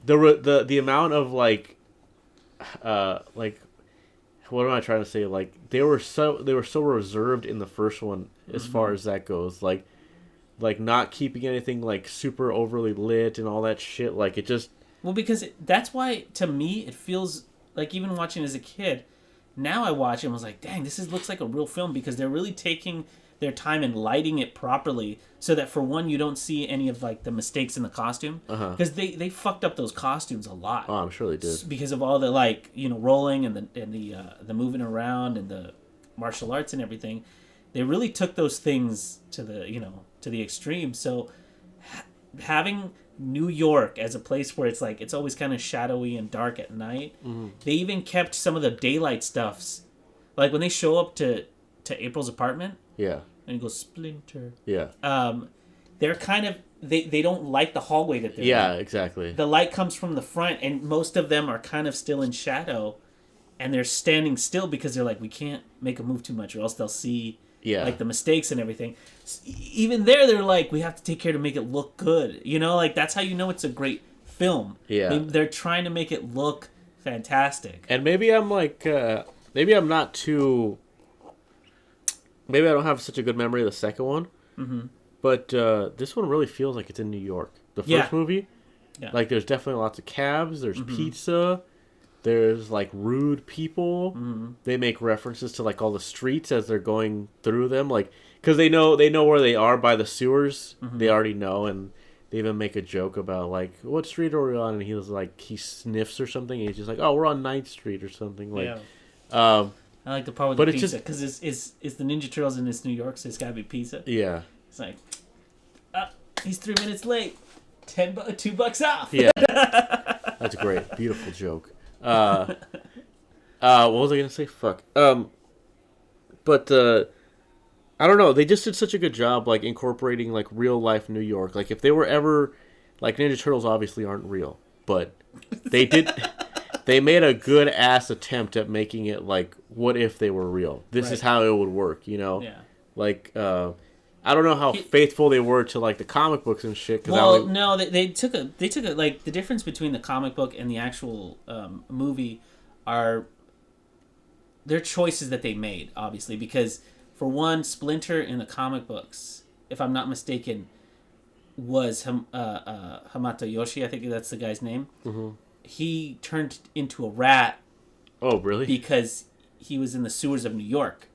the amount of like what am I trying to say? Like, they were so reserved in the first one as far as that goes. Like not keeping anything like super overly lit and all that shit. Like, it just. Well, because that's why, to me, it feels like, even watching as a kid, Now I watch it and was like, dang, looks like a real film because they're really taking their time and lighting it properly so that for one you don't see any of like the mistakes in the costume because they fucked up those costumes a lot. Oh, I'm sure they did because of all the like rolling and the moving around and the martial arts and everything. They really took those things to the extreme. So having New York as a place where it's always kind of shadowy and dark at night. They even kept some of the daylight stuffs, like when they show up to April's apartment. Yeah. And he goes, Splinter. Yeah. They're kind of they don't light the hallway that they're in. Exactly. The light comes from the front, and most of them are kind of still in shadow, and they're standing still because they're like, we can't make a move too much, or else they'll see like the mistakes and everything. Even they're like, we have to take care to make it look good. Like that's how you know it's a great film. Yeah. They're trying to make it look fantastic. And maybe I'm like, maybe I'm not too. Maybe I don't have such a good memory of the second one. Mm-hmm. But this one really feels like it's in New York. The first movie, like there's definitely lots of cabs. There's pizza. There's like rude people. Mm-hmm. They make references to like all the streets as they're going through them, like because they know where they are by the sewers. Mm-hmm. They already know, and they even make a joke about like, what street are we on? And he was like, he sniffs or something. And he's just like, oh, we're on 9th Street or something. Like, I like the part with the pizza because it's the Ninja Turtles in this New York, so it's gotta be pizza. Yeah. It's like, he's 3 minutes late. $2 off. Yeah. That's great. Beautiful joke. What was I gonna say? Fuck. But I don't know. They just did such a good job, like incorporating like real life New York. Like if they were ever, like Ninja Turtles obviously aren't real, but they did. They made a good ass attempt at making it like, what if they were real? This is how it would work, Yeah. Like, I don't know how faithful they were to like the comic books and shit. No, they took a like the difference between the comic book and the actual movie are their choices that they made, obviously, because for one, Splinter in the comic books, if I'm not mistaken, was Hamato Yoshi. I think that's the guy's name. Mm-hmm. He turned into a rat. Oh, really? Because he was in the sewers of New York,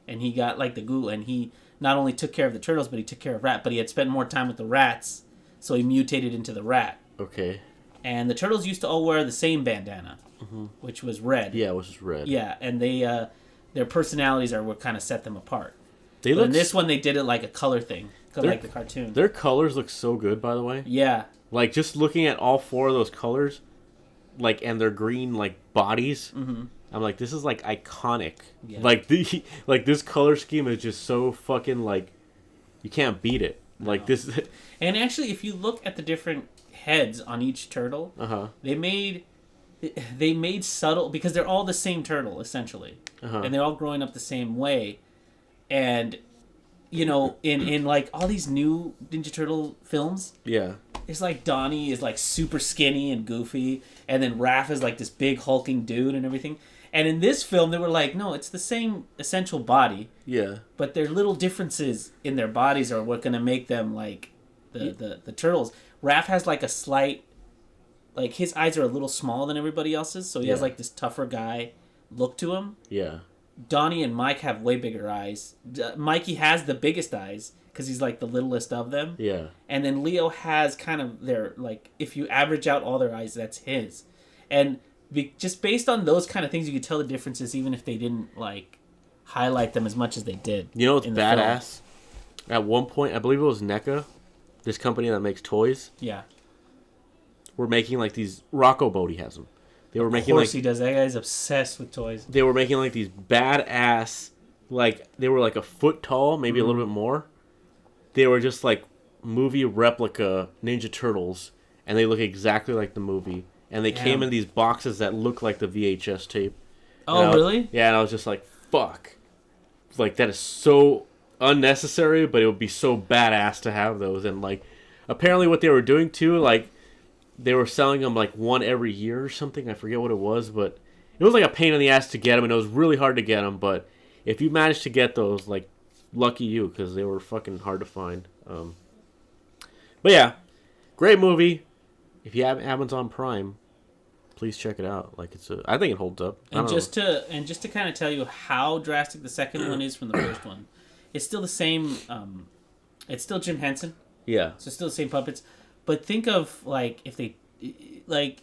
and he got like the goo, and he not only took care of the turtles, but he took care of rat. But he had spent more time with the rats, so he mutated into the rat. Okay. And the turtles used to all wear the same bandana, which was red. Yeah, which is red. Yeah, and they their personalities are what kind of set them apart. In this one, they did it like a color thing, like the cartoon. Their colors look so good, by the way. Yeah. Like just looking at all four of those colors. Like and their green like bodies, I'm like, this is like iconic. Yeah. Like this color scheme is just so fucking like, you can't beat it. Like this. And actually, if you look at the different heads on each turtle, they made subtle because they're all the same turtle essentially, and they're all growing up the same way, and in like all these new Ninja Turtle films, it's like Donnie is like super skinny and goofy, and then Raph is like this big hulking dude and everything. And in this film, they were like, no, it's the same essential body. Yeah. But their little differences in their bodies are what going to make them like the turtles. Raph has like a slight, like his eyes are a little smaller than everybody else's, so he has like this tougher guy look to him. Yeah. Donnie and Mike have way bigger eyes. Mikey has the biggest eyes because he's like the littlest of them. Yeah. And then Leo has kind of their, like, if you average out all their eyes, that's his. And just based on those kind of things, you could tell the differences even if they didn't, like, highlight them as much as they did. You know what's badass? At one point, I believe it was NECA, this company that makes toys. Yeah. We're making, like, these... Rocco Bodie has them. They were making, of course he does. That guy's obsessed with toys. They were making, like, these badass... Like, they were, like, a foot tall, maybe a little bit more. They were just, like, movie replica Ninja Turtles, and they look exactly like the movie. And they came in these boxes that look like the VHS tape. Oh, really? Yeah, and I was just like, fuck. Like, that is so unnecessary, but it would be so badass to have those. And, like, apparently what they were doing, too, like, they were selling them, like, one every year or something. I forget what it was, but it was, like, a pain in the ass to get them, and it was really hard to get them. But if you managed to get those, like, lucky you, because they were fucking hard to find. But, yeah, great movie. If you have Amazon Prime, please check it out. Like I think it holds up. And just to kind of tell you how drastic the second one is from the first one, it's still the same. It's still Jim Henson. Yeah. So it's still the same puppets, but think of like if they like.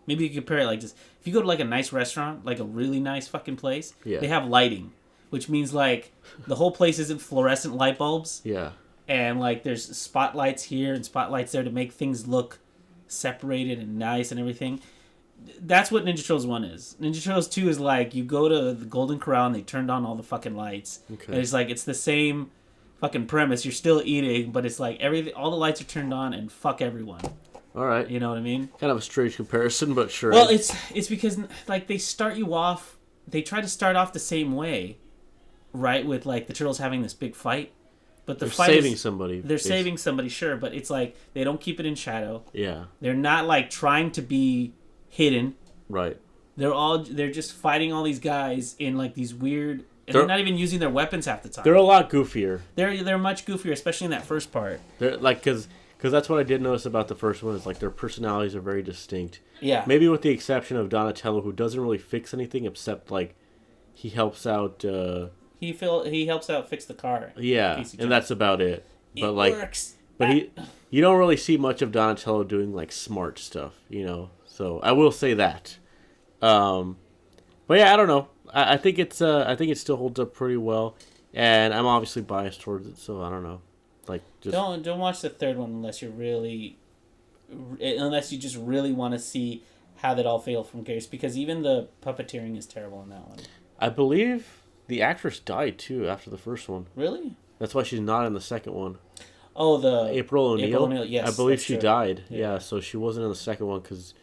Maybe you compare it like this. If you go to like a nice restaurant, like a really nice fucking place, they have lighting, which means like the whole place isn't fluorescent light bulbs. Yeah. And like there's spotlights here and spotlights there to make things look separated and nice and everything. That's what Ninja Turtles 1 is. Ninja Turtles 2 is like you go to the Golden Corral and they turned on all the fucking lights. Okay. And it's like it's the same fucking premise. You're still eating, but it's like all the lights are turned on and fuck everyone. All right. You know what I mean? Kind of a strange comparison, but sure. Well, it's because like they start you off. They try to start off the same way, right? With like the turtles having this big fight, but they're saving somebody. They're saving somebody, sure, but it's like they don't keep it in shadow. Yeah. They're not like trying to be hidden. Right. They're just fighting all these guys in like these weird. And they're not even using their weapons half the time. They're a lot goofier. They're much goofier, especially in that first part. They're like because that's what I did notice about the first one is like their personalities are very distinct. Yeah. Maybe with the exception of Donatello, who doesn't really fix anything except like he helps out. He helps out fix the car. Yeah, and that's about it. But it works. But you don't really see much of Donatello doing like smart stuff, you know. So I will say that. But yeah, I don't know. I think it still holds up pretty well, and I'm obviously biased towards it, so I don't know. Like, just don't watch the third one unless you just really want to see how that all failed from Gears, because even the puppeteering is terrible in that one. I believe the actress died too after the first one. Really? That's why she's not in the second one. Oh, the April O'Neil. Yes, I believe she died. Yeah, so she wasn't in the second one because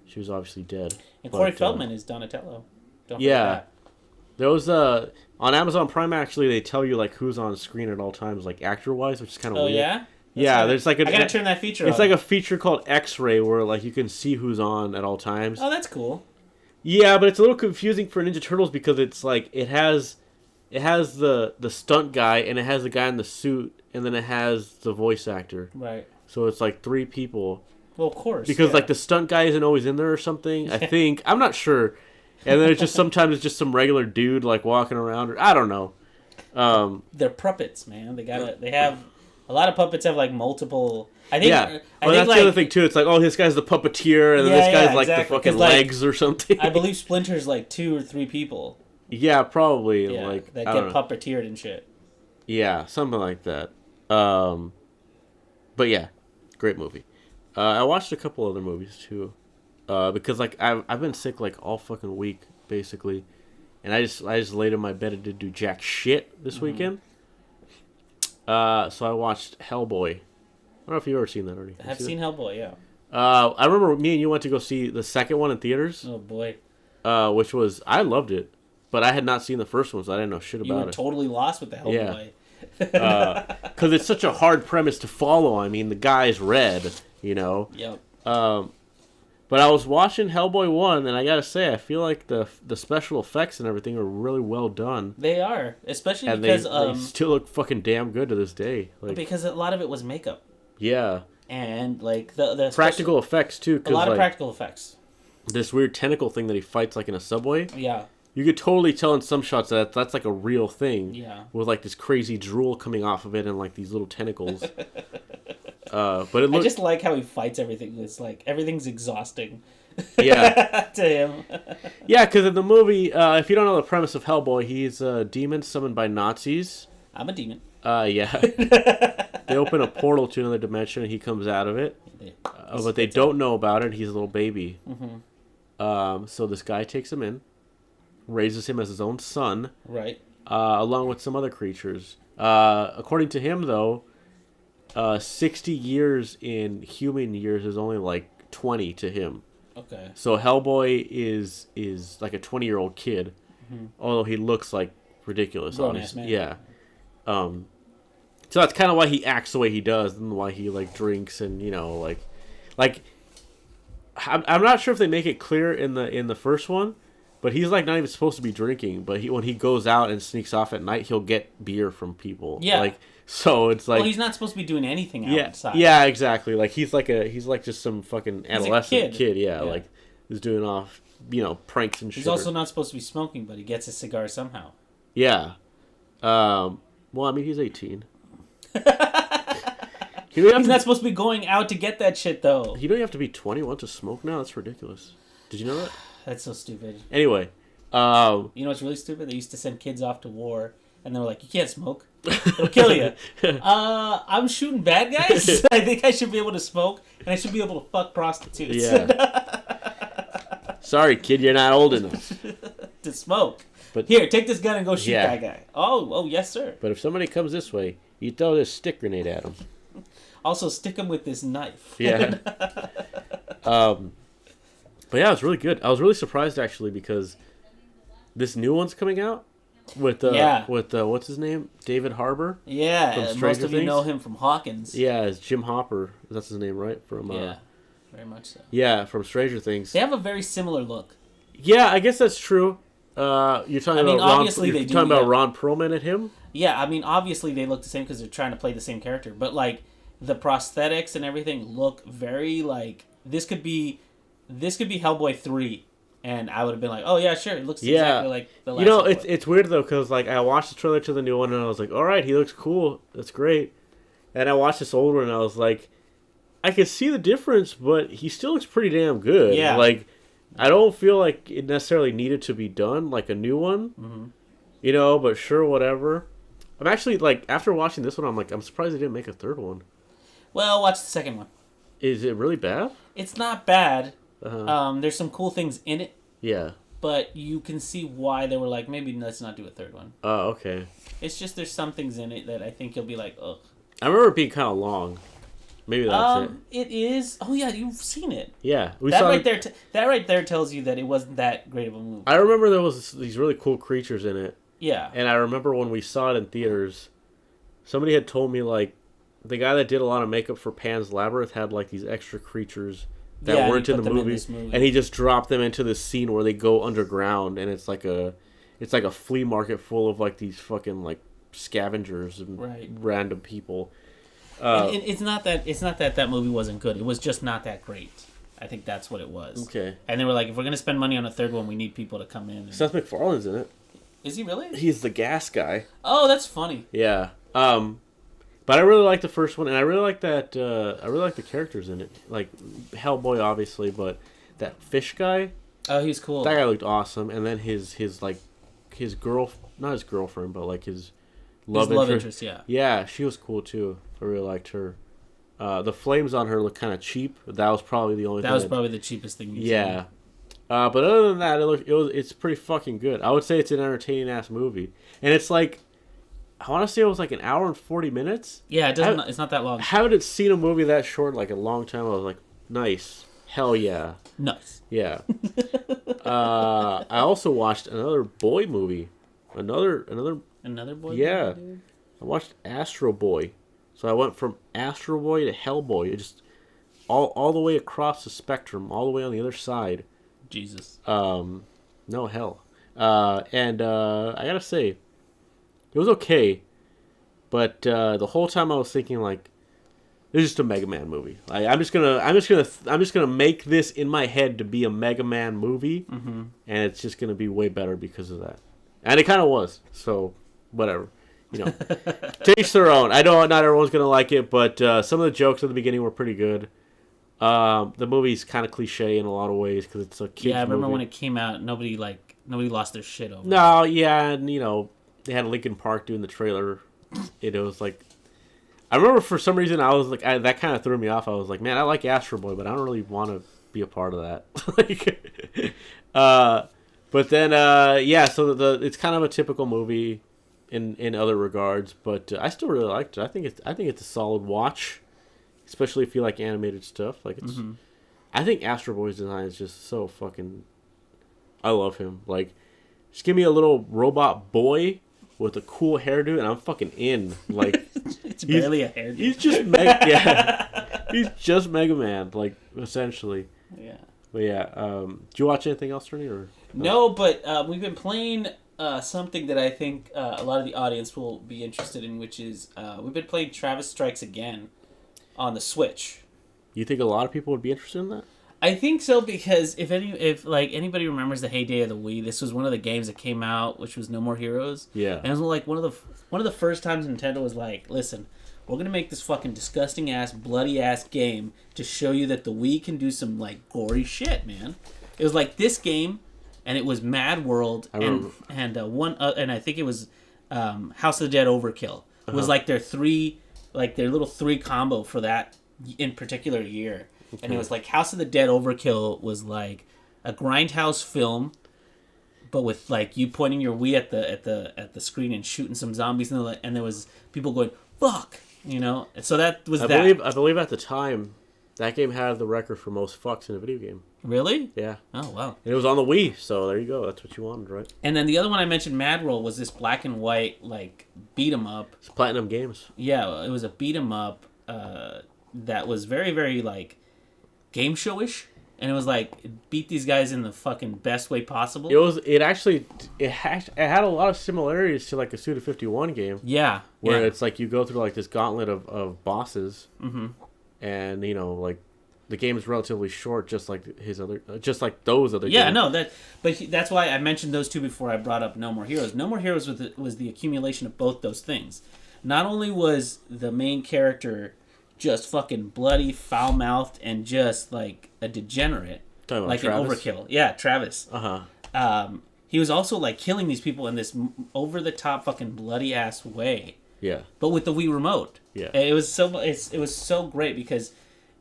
she was obviously dead. And Corey Feldman is Donatello. Don't forget that. There was on Amazon Prime, actually, they tell you like who's on screen at all times, like actor wise, which is kind of weird. Oh yeah. Yeah, there's like I gotta turn that feature on. It's like a feature called X-Ray where like you can see who's on at all times. Oh, that's cool. Yeah, but it's a little confusing for Ninja Turtles because it's like it has the stunt guy and it has the guy in the suit and then it has the voice actor. Right. So it's like three people. Well, of course. Because like the stunt guy isn't always in there or something. I think I'm not sure. And then sometimes it's just some regular dude like walking around, or I don't know. They're puppets, man. They have a lot of puppets have like multiple. I think. Yeah, well, that's like, the other thing too. It's like, oh, this guy's the puppeteer, and then this guy's like the fucking legs or something. I believe Splinter's like 2 or 3 people. Yeah, probably. Yeah, like that get puppeteered and shit. Yeah, something like that. But yeah, great movie. I watched a couple other movies too. Because like I've been sick like all fucking week basically, and I just laid in my bed and didn't do jack shit this weekend. So I watched Hellboy. I don't know if you've ever seen that already. I've seen Hellboy, yeah. I remember me and you went to go see the second one in theaters. Oh boy. Which was I loved it, but I had not seen the first one, so I didn't know shit about it. You were totally lost with the Hellboy. Yeah. Because it's such a hard premise to follow. I mean, the guy's red, you know. Yep. But I was watching Hellboy 1, and I gotta say, I feel like the special effects and everything are really well done. They are, especially because they still look fucking damn good to this day. Like, because a lot of it was makeup. Yeah. And like the practical effects too. A lot of practical effects. This weird tentacle thing that he fights like in a subway. Yeah. You could totally tell in some shots that that's like a real thing. Yeah. With like this crazy drool coming off of it and like these little tentacles. But it I just like how he fights everything. It's like everything's exhausting. Yeah. To him. Yeah, because in the movie, if you don't know the premise of Hellboy, he's a demon summoned by Nazis. I'm a demon. Yeah. They open a portal to another dimension and he comes out of it. But they don't know about it. He's a little baby. Mm-hmm. So this guy takes him in, raises him as his own son. Right. Along with some other creatures. According to him, though, 60 years in human years is only like 20 to him. Okay. So Hellboy is like a 20-year-old kid, although he looks like ridiculous. Obviously. Yeah. So that's kind of why he acts the way he does, and why he like drinks, and you know, like I'm not sure if they make it clear in the first one, But he's like not even supposed to be drinking. But when he goes out and sneaks off at night, he'll get beer from people. Yeah. Like so, it's like. Well, he's not supposed to be doing anything outside. Yeah, exactly. Like he's like just some fucking adolescent kid. Yeah, like who's doing off pranks and shit. He's also not supposed to be smoking, but he gets his cigar somehow. Yeah. Well, I mean, he's 18. He's not supposed to be going out to get that shit, though. You don't have to be 21 to smoke now? That's ridiculous. Did you know that? That's so stupid. Anyway. You know what's really stupid? They used to send kids off to war, and they were like, you can't smoke. It'll kill you. I'm shooting bad guys? I think I should be able to smoke, and I should be able to fuck prostitutes. Yeah. Sorry, kid, you're not old enough. To smoke. But here, take this gun and go shoot that guy. Oh, yes, sir. But if somebody comes this way, you throw this stick grenade at them. Also, stick him with this knife. Yeah. But yeah, it's really good. I was really surprised actually because this new one's coming out with what's his name, David Harbour. Yeah, from most of you know him from Hawkins. Yeah, it's Jim Hopper. That's his name, right? From very much so. Yeah, from Stranger Things. They have a very similar look. Yeah, I guess that's true. You're talking about Ron Perlman and him. Yeah, I mean, obviously they look the same because they're trying to play the same character, but like the prosthetics and everything look very like this could be Hellboy 3, and I would have been like, oh yeah, sure, it looks exactly like the last. It's weird though because like I watched the trailer to the new one and I was like, all right, he looks cool, that's great, and I watched this old one and I was like, I can see the difference, but he still looks pretty damn good. Yeah, like I don't feel like it necessarily needed to be done like a new one, but sure, whatever. I'm actually like after watching this one, I'm like, I'm surprised they didn't make a third one. Well, watch the second one. Is it really bad? It's not bad. Uh-huh. There's some cool things in it. Yeah. But you can see why they were like, maybe let's not do a third one. Oh, okay. It's just there's some things in it that I think you'll be like, ugh. I remember it being kind of long. Maybe that's it. It is. Oh yeah, you've seen it. Yeah, that right there tells you that it wasn't that great of a movie. I remember there was these really cool creatures in it. Yeah. And I remember when we saw it in theaters, somebody had told me like the guy that did a lot of makeup for Pan's Labyrinth had like these extra creatures that weren't in the movie, and he just dropped them into this scene where they go underground, and it's like a flea market full of like these fucking like scavengers and random people. And it's not that movie wasn't good. It was just not that great. I think that's what it was. Okay. And they were like, if we're gonna spend money on a third one, we need people to come in. And... Seth MacFarlane's in it. Is he really? He's the gas guy. Oh, that's funny. Yeah. But I really like the first one, and I really like that. I really like the characters in it, like Hellboy, obviously, but that fish guy. Oh, he's cool. That guy looked awesome, and then his not his girlfriend, but like his love interest. Yeah, she was cool too. I really liked her. The flames on her looked kind of cheap. That was probably the only. That was probably the cheapest thing. Yeah. But other than that, it's pretty fucking good. I would say it's an entertaining ass movie, and it's like. I want to say it was like an hour and 40 minutes. Yeah, it's not that long. Haven't seen a movie that short like a long time. I was like, nice. Hell yeah. Nice. Yeah. I also watched another boy movie. Another boy yeah. movie? I watched Astro Boy. So I went from Astro Boy to Hellboy. It just all the way across the spectrum, all the way on the other side. Jesus. No hell. And I got to say it was okay, but the whole time I was thinking like, this is just a Mega Man movie. Like I'm just gonna make this in my head to be a Mega Man movie, and it's just gonna be way better because of that. And it kind of was. So whatever, to each their own. I know not everyone's gonna like it, but some of the jokes at the beginning were pretty good. The movie's kind of cliche in a lot of ways because it's a kid's movie. Yeah, I remember when it came out, nobody lost their shit over it. No, yeah, and they had Linkin Park doing the trailer. It was like, I remember for some reason I was like, that kind of threw me off. I was like, man, I like Astro Boy, but I don't really want to be a part of that. But then, so it's kind of a typical movie in other regards, but I still really liked it. I think it's a solid watch, especially if you like animated stuff. Like it's, I think Astro Boy's design is just so fucking. I love him. Like, just give me a little robot boy with a cool hairdo, and I'm fucking in. Like, it's barely a hairdo. He's just He's just Mega Man, like essentially. Yeah. But yeah, did you watch anything else, Ernie? Or No, but we've been playing something that I think a lot of the audience will be interested in, which is we've been playing Travis Strikes Again on the Switch. You think a lot of people would be interested in that? I think so because if anybody remembers the heyday of the Wii, this was one of the games that came out, which was No More Heroes. Yeah, and it was like one of the first times Nintendo was like, listen, we're gonna make this fucking disgusting ass, bloody ass game to show you that the Wii can do some like gory shit, man. It was like this game, and it was Mad World, and I think it was House of the Dead Overkill. It was like their little three combo for that in particular year. Okay. And it was like House of the Dead Overkill was like a grindhouse film, but with like you pointing your Wii at the screen and shooting some zombies, and there was people going fuck, you know. So that was I believe at the time that game had the record for most fucks in a video game. Really? Yeah. Oh wow. And it was on the Wii, so there you go. That's what you wanted, right? And then the other one I mentioned, Mad World, was this black and white like beat 'em up. It's Platinum Games. Yeah, it was a beat 'em up that was very, very like game showish, and it was like beat these guys in the fucking best way possible. It had a lot of similarities to like a Suda51 game. Yeah, where it's like you go through like this gauntlet of bosses, and you know like the game is relatively short, just like those other. Yeah, games. no, that's why I mentioned those two before I brought up No More Heroes. No More Heroes was the accumulation of both those things. Not only was the main character just fucking bloody, foul-mouthed, and just like a degenerate, like Travis? An overkill. Yeah, Travis. He was also like killing these people in this over-the-top fucking bloody-ass way. Yeah. But with the Wii remote. Yeah. It was so great because,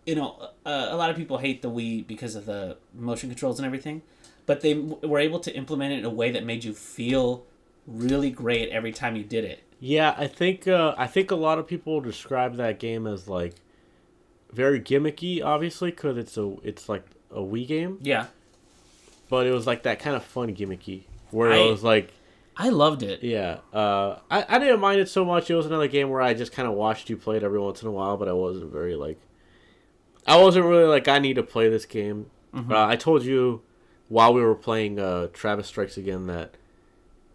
you know, a lot of people hate the Wii because of the motion controls and everything, but they were able to implement it in a way that made you feel really great every time you did it. Yeah, I think a lot of people describe that game as like very gimmicky, obviously, because it's like a Wii game. Yeah. But it was like that kind of fun gimmicky where it was like. I loved it. Yeah, I didn't mind it so much. It was another game where I just kind of watched you play it every once in a while, but I wasn't really like. I wasn't really like I need to play this game. I told you while we were playing Travis Strikes Again that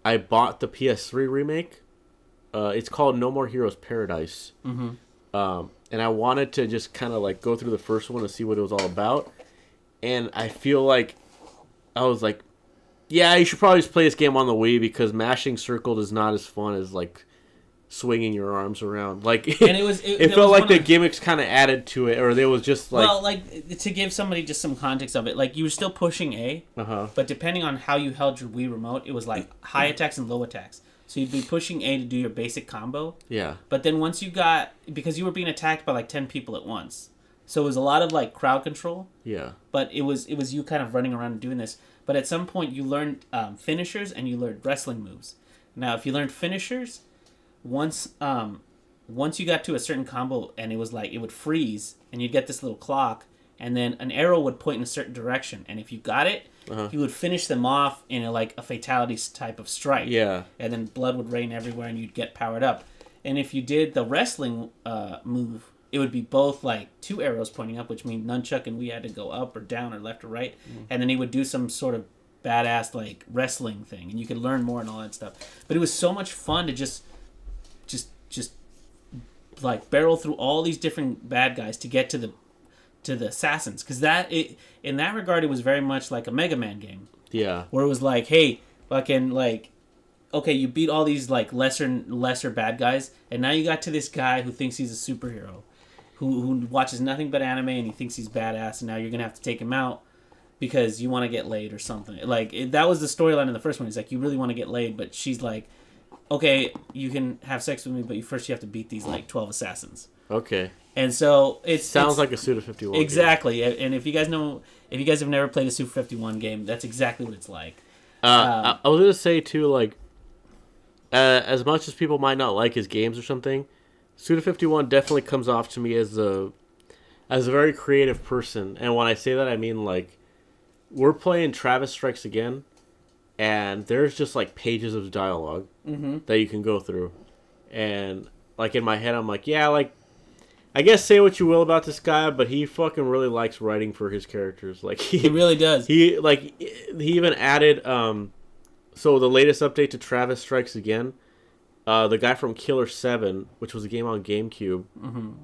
I bought the PS3 remake. It's called No More Heroes Paradise. And I wanted to just kind of like go through the first one to see what it was all about. And I feel like I was like, yeah, you should probably just play this game on the Wii because mashing circle is not as fun as like swinging your arms around. Like, and it felt like the gimmicks kind of added to it, or there was just like. Well, like to give somebody just some context of it, like you were still pushing A, but depending on how you held your Wii remote, it was like high attacks and low attacks. So you'd be pushing A to do your basic combo. Yeah. But then once you got, because you were being attacked by like 10 people at once, so it was a lot of like crowd control. Yeah. But it was you kind of running around and doing this. But at some point you learned finishers and you learned wrestling moves. Now, if you learned finishers, once you got to a certain combo and it was like it would freeze and you'd get this little clock and then an arrow would point in a certain direction, and if you got it, you would finish them off in a fatality type of strike. Yeah. And then blood would rain everywhere and you'd get powered up. And if you did the wrestling move, it would be both like two arrows pointing up, which means nunchuck and we had to go up or down or left or right. And then he would do some sort of badass like wrestling thing, and you could learn more and all that stuff. But it was so much fun to just like barrel through all these different bad guys to get to the assassins, because in that regard it was very much like a Mega Man game. Yeah. Where it was like, hey, fucking like, okay, you beat all these like lesser bad guys, and now you got to this guy who thinks he's a superhero, who watches nothing but anime and he thinks he's badass, and now you're gonna have to take him out because you want to get laid or something. Like that was the storyline in the first one. He's like, you really want to get laid, but she's like, okay, you can have sex with me, but first you have to beat these like 12 assassins. Okay. And so sounds like a Suda51 exactly game. And if you guys have never played a Suda51 game, that's exactly what it's like. I was gonna say too, like, as much as people might not like his games or something, Suda51 definitely comes off to me as a very creative person. And when I say that, I mean like, we're playing Travis Strikes Again, and there's just like pages of dialogue that you can go through, and like in my head I'm like, yeah, like I guess say what you will about this guy, but he fucking really likes writing for his characters. Like he really does. He even added so the latest update to Travis Strikes Again, the guy from Killer 7, which was a game on GameCube,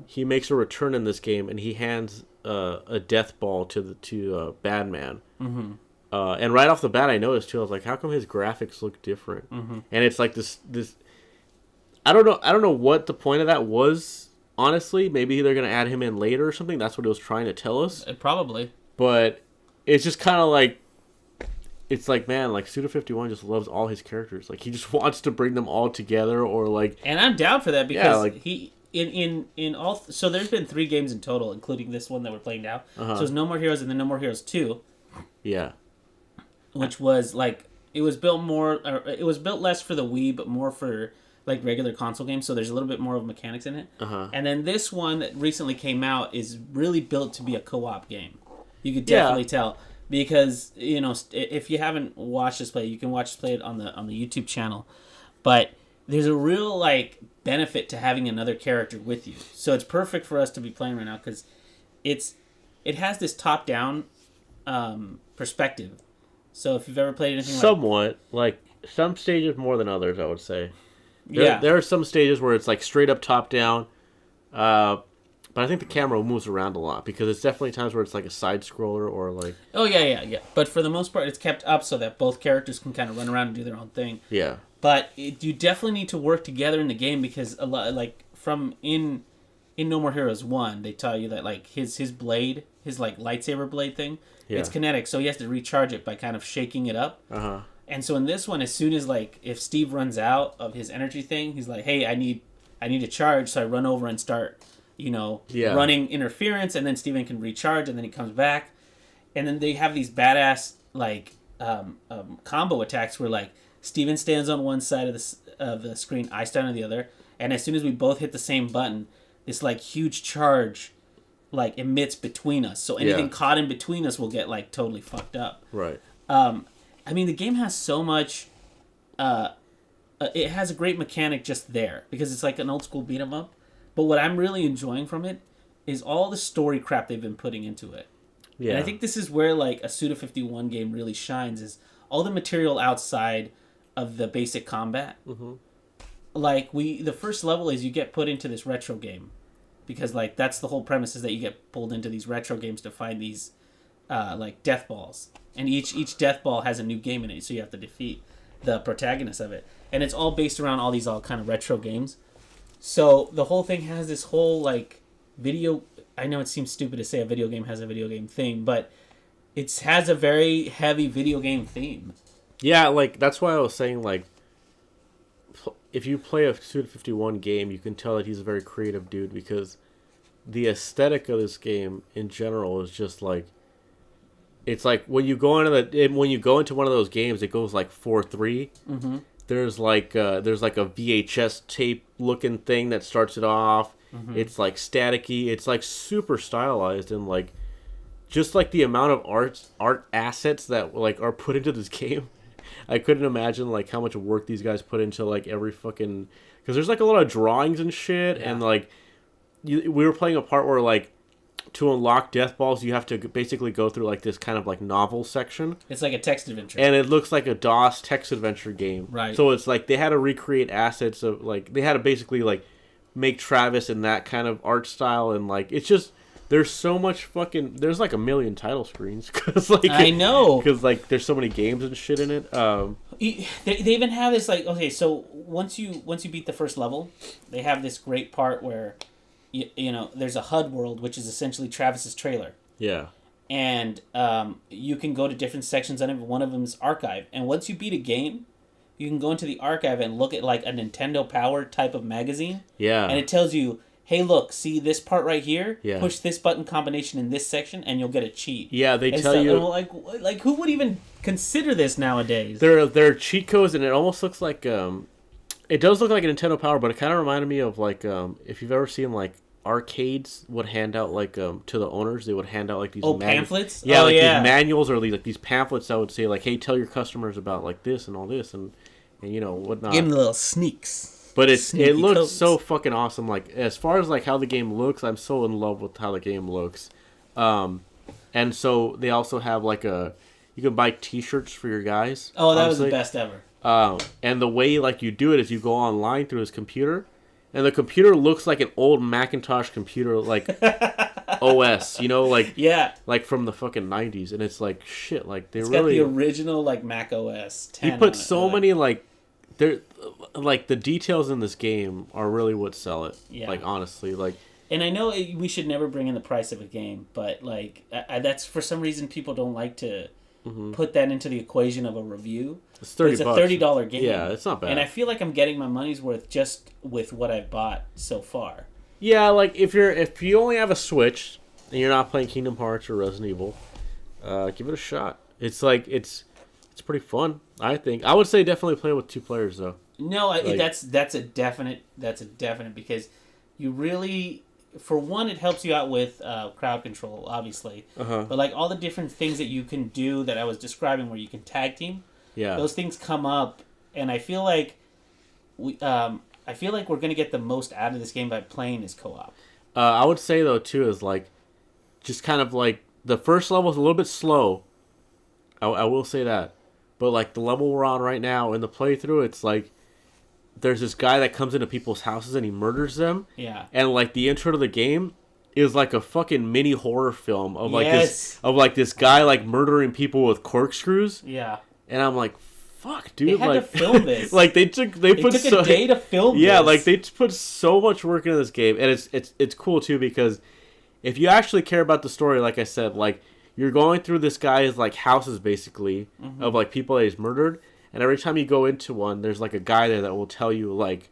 he makes a return in this game, and he hands a death ball to Badman. And right off the bat, I noticed too. I was like, "How come his graphics look different?" And it's like this. I don't know what the point of that was. Honestly, maybe they're gonna add him in later or something. That's what it was trying to tell us. Probably. But it's just kind of like, it's like, man, like Suda51 just loves all his characters. Like he just wants to bring them all together, or like. And I'm down for that because he in all. So there's been 3 games in total, including this one that we're playing now. So there's No More Heroes and then No More Heroes 2. Yeah. Which was like it was built less for the Wii, but more for like regular console games, so there's a little bit more of mechanics in it. And then this one that recently came out is really built to be a co-op game. You could definitely tell because if you haven't watched this play, you can watch this play it on the YouTube channel. But there's a real like benefit to having another character with you, so it's perfect for us to be playing right now because it has this top-down perspective. So if you've ever played anything somewhat like some stages more than others, I would say. There are some stages where it's like straight up top down, but I think the camera moves around a lot because it's definitely times where it's like a side scroller or like. Oh yeah. But for the most part, it's kept up so that both characters can kind of run around and do their own thing. Yeah. But you definitely need to work together in the game because a lot like from in No More Heroes 1, they tell you that like his blade, his like lightsaber blade thing, it's kinetic, so he has to recharge it by kind of shaking it up. And so in this one, as soon as like if Steve runs out of his energy thing, he's like, "Hey, I need a charge," so I run over and start, running interference, and then Steven can recharge, and then he comes back, and then they have these badass like combo attacks where like Steven stands on one side of the screen, I stand on the other, and as soon as we both hit the same button, this like huge charge like emits between us, so anything caught in between us will get like totally fucked up. Right. I mean, the game has so much. It has a great mechanic just there because it's like an old school beat 'em up. But what I'm really enjoying from it is all the story crap they've been putting into it. Yeah. And I think this is where like a Suda51 game really shines is all the material outside of the basic combat. Like the first level is you get put into this retro game. Because like that's the whole premise is that you get pulled into these retro games to find these like death balls, and each death ball has a new game in it, so you have to defeat the protagonist of it, and it's all based around all these kind of retro games. So the whole thing has this whole like video. I know it seems stupid to say a video game has a video game theme, but it has a very heavy video game theme. Yeah, like that's why I was saying like if you play a Suda51 game, you can tell that he's a very creative dude because the aesthetic of this game in general is just like it's like when you go into one of those games, it goes like 4:3. There's like a VHS tape looking thing that starts it off. It's like staticky. It's like super stylized and like just like the amount of art assets that like are put into this game. I couldn't imagine like how much work these guys put into like every fucking because there's like a lot of drawings and shit and like we were playing a part where like to unlock death balls you have to basically go through like this kind of like novel section. It's like a text adventure and it looks like a DOS text adventure game, right? So it's like they had to recreate assets of like they had to basically like make Travis in that kind of art style and like it's just there's so much fucking there's like a million title screens because like I know because like there's so many games and shit in it. They even have this like okay so once you beat the first level they have this great part where you know there's a HUD world which is essentially Travis's trailer. Yeah. And you can go to different sections on it. One of them is archive, and once you beat a game, you can go into the archive and look at like a Nintendo Power type of magazine. Yeah. And it tells you, hey, look, see this part right here? Yeah. Push this button combination in this section, and you'll get a cheat. Yeah, they tell you. And like who would even consider this nowadays? There are cheat codes, and it almost looks like it does look like a Nintendo Power, but it kind of reminded me of like if you've ever seen like arcades would hand out like to the owners they would hand out like these pamphlets these manuals or like these pamphlets that would say like hey tell your customers about like this and all this and you know whatnot. Give them little sneaks. But it Sneaky looks codes. so fucking awesome. Like, as far as like how the game looks, I'm so in love with how the game looks. And so they also have like you can buy T-shirts for your guys. Oh, that obviously. was the best ever. And the way like you do it is you go online through his computer, and the computer looks like an old Macintosh computer, like OS, like Yeah. like from the fucking 90s, and it's like shit, like It's really got the original like Mac OS 10. he put on it, so many like there, like the details in this game are really what sell it. Yeah. Like honestly, like. And I know we should never bring in the price of a game, but like that's for some reason people don't like to put that into the equation of a review. It's $30. It's a $30 game. Yeah, it's not bad. And I feel like I'm getting my money's worth just with what I've bought so far. Yeah, like if you only have a Switch and you're not playing Kingdom Hearts or Resident Evil, give it a shot. It's like it's pretty fun. I think I would say definitely play with 2 players though. No, Like- that's a definite because you really, for one, it helps you out with crowd control, obviously. But like all the different things that you can do that I was describing, where you can tag team, Yeah. those things come up, and I feel like we're gonna get the most out of this game by playing as co-op. I would say though too is like, just kind of like the first level is a little bit slow. I will say that, but like the level we're on right now in the playthrough, it's like there's this guy that comes into people's houses and he murders them. Yeah. And like the intro to the game is like a fucking mini horror film of like Yes. this guy like murdering people with corkscrews. Yeah. And I'm like, fuck, dude. They had like, to film this. like they took a day to film Yeah, this. like they put so much work into this game, and it's cool too because if you actually care about the story, like I said, like you're going through this guy's like houses basically of like people that he's murdered, and every time you go into one, there's like a guy there that will tell you like,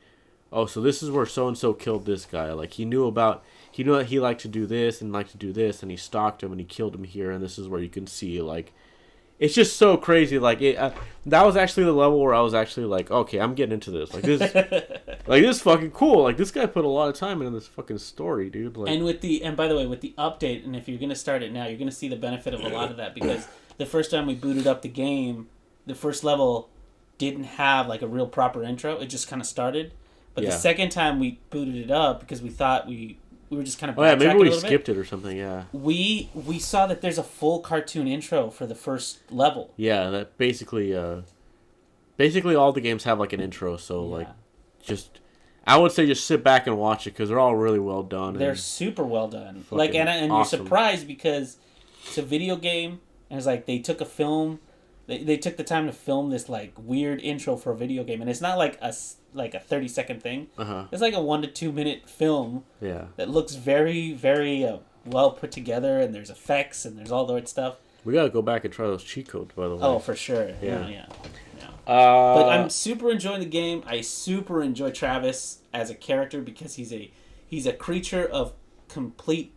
oh, so this is where so and so killed this guy. Like he knew that he liked to do this and liked to do this, and he stalked him and he killed him here, and this is where you can see like. It's just so crazy. Like that was actually the level where I was actually like, okay, I'm getting into this. Like this, like this is fucking cool. Like this guy put a lot of time into this fucking story, dude. Like, And by the way, with the update, and if you're gonna start it now, you're gonna see the benefit of a lot of that because the first time we booted up the game, the first level didn't have like a real proper intro. It just kind of started. But the second time we booted it up because we thought we were just kind of maybe we skipped skipped it or something. Yeah. We saw that there's a full cartoon intro for the first level. Yeah, that basically all the games have like an intro. So like, I would say just sit back and watch it because they're all really well done. They're super well done. Fucking Like and awesome. you're surprised because it's a video game and it's like they took a film. They took the time to film this like weird intro for a video game, and it's not like a 30-second thing. It's like a 1 to 2 minute film. Yeah. That looks very very well put together, and there's effects and there's all the right stuff. We gotta go back and try those cheat codes, by the way. Oh, for sure. Yeah. Yeah. But I'm super enjoying the game. I super enjoy Travis as a character because he's a creature of complete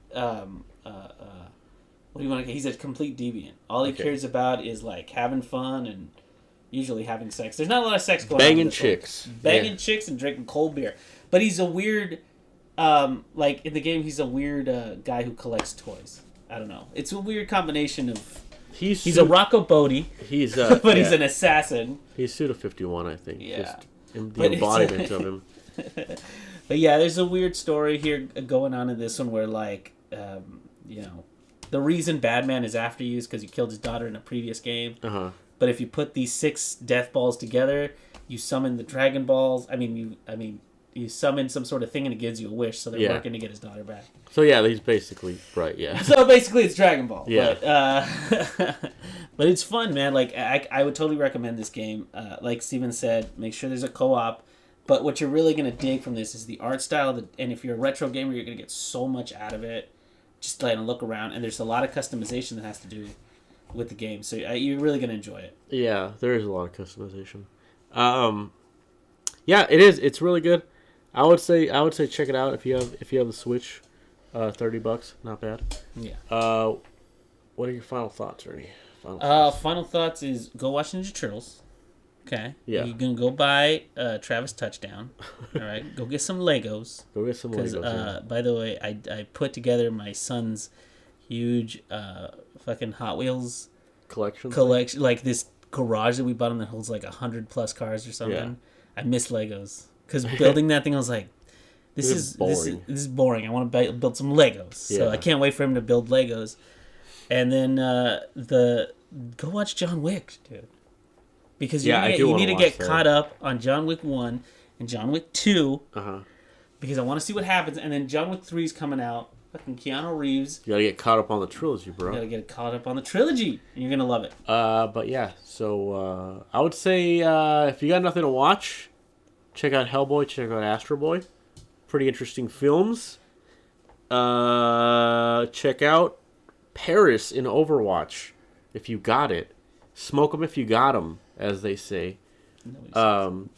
what do you want to? He's a complete deviant. All he cares about is like having fun and usually having sex. There's not a lot of sex going on. Banging chicks. Banging chicks and drinking cold beer. But he's a weird, like in the game, he's a weird guy who collects toys. I don't know. It's a weird combination of. He's a Rocco Bodie. He's but he's an assassin. He's Suda 51, I think. Yeah. Just the embodiment of him. But yeah, there's a weird story here going on in this one where like, the reason Badman is after you is because you killed his daughter in a previous game. But if you put these 6 death balls together, you summon the Dragon Balls. You summon some sort of thing and it gives you a wish. So they're working to get his daughter back. So yeah, he's basically right. Yeah. So basically, it's Dragon Ball. Yeah. But it's fun, man. Like I would totally recommend this game. Like Steven said, make sure there's a co-op. But what you're really gonna dig from this is the art style. And if you're a retro gamer, you're gonna get so much out of it. Just letting a look around, and there's a lot of customization that has to do with the game, so you're really gonna enjoy it. Yeah, there is a lot of customization. Yeah, it is. It's really good. I would say check it out if you have the Switch. $30, not bad. Yeah. What are your final thoughts, Ernie? Final thoughts is go watch Ninja Turtles. Okay. Yeah. You're gonna go buy Travis Touchdown. All right. Go get some Legos. Go get some Legos. Because by the way, I put together my son's huge fucking Hot Wheels collection. Like this garage that we bought him that holds like 100+ cars or something. Yeah. I miss Legos because building that thing, I was like, this is boring. I want to build some Legos, so I can't wait for him to build Legos. And then go watch John Wick, dude, because you need to get caught up on John Wick 1 and John Wick 2, because I want to see what happens. And then John Wick 3 is coming out. Fucking Keanu Reeves. You gotta get caught up on the trilogy, bro. You gotta get caught up on the trilogy, and you're gonna love it. But yeah, so I would say if you got nothing to watch, check out Hellboy, check out Astro Boy. Pretty interesting films. Check out Paris in Overwatch if you got it. Smoke them if you got them, as they say. But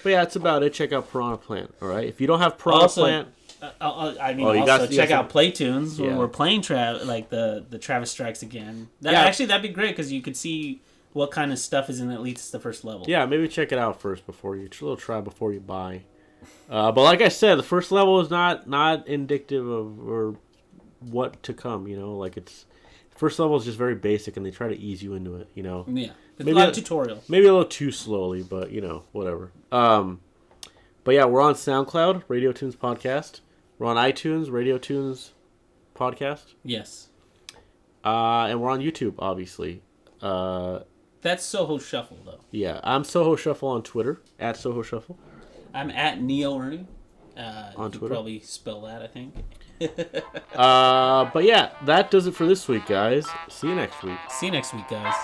yeah, that's about it. Check out Piranha Plant. All right, if you don't have Piranha Plant. Check out Play Tunes when we're playing the Travis Strikes Again. Actually, that'd be great because you could see what kind of stuff is in at least the first level. Yeah, maybe check it out first before you try before you buy. But like I said, the first level is not indicative of or what to come. You know, like first level is just very basic, and they try to ease you into it. You know. Yeah, it's a lot of tutorial. Maybe a little too slowly, but whatever. But yeah, we're on SoundCloud, Radio Toons Podcast. We're on iTunes, Radio Toons Podcast. Yes. And we're on YouTube, obviously. That's Soho Shuffle, though. Yeah, I'm Soho Shuffle on Twitter, at Soho Shuffle. I'm at Neo Ernie. On Twitter. Probably spell that, I think. But yeah, that does it for this week, guys. See you next week. See you next week, guys.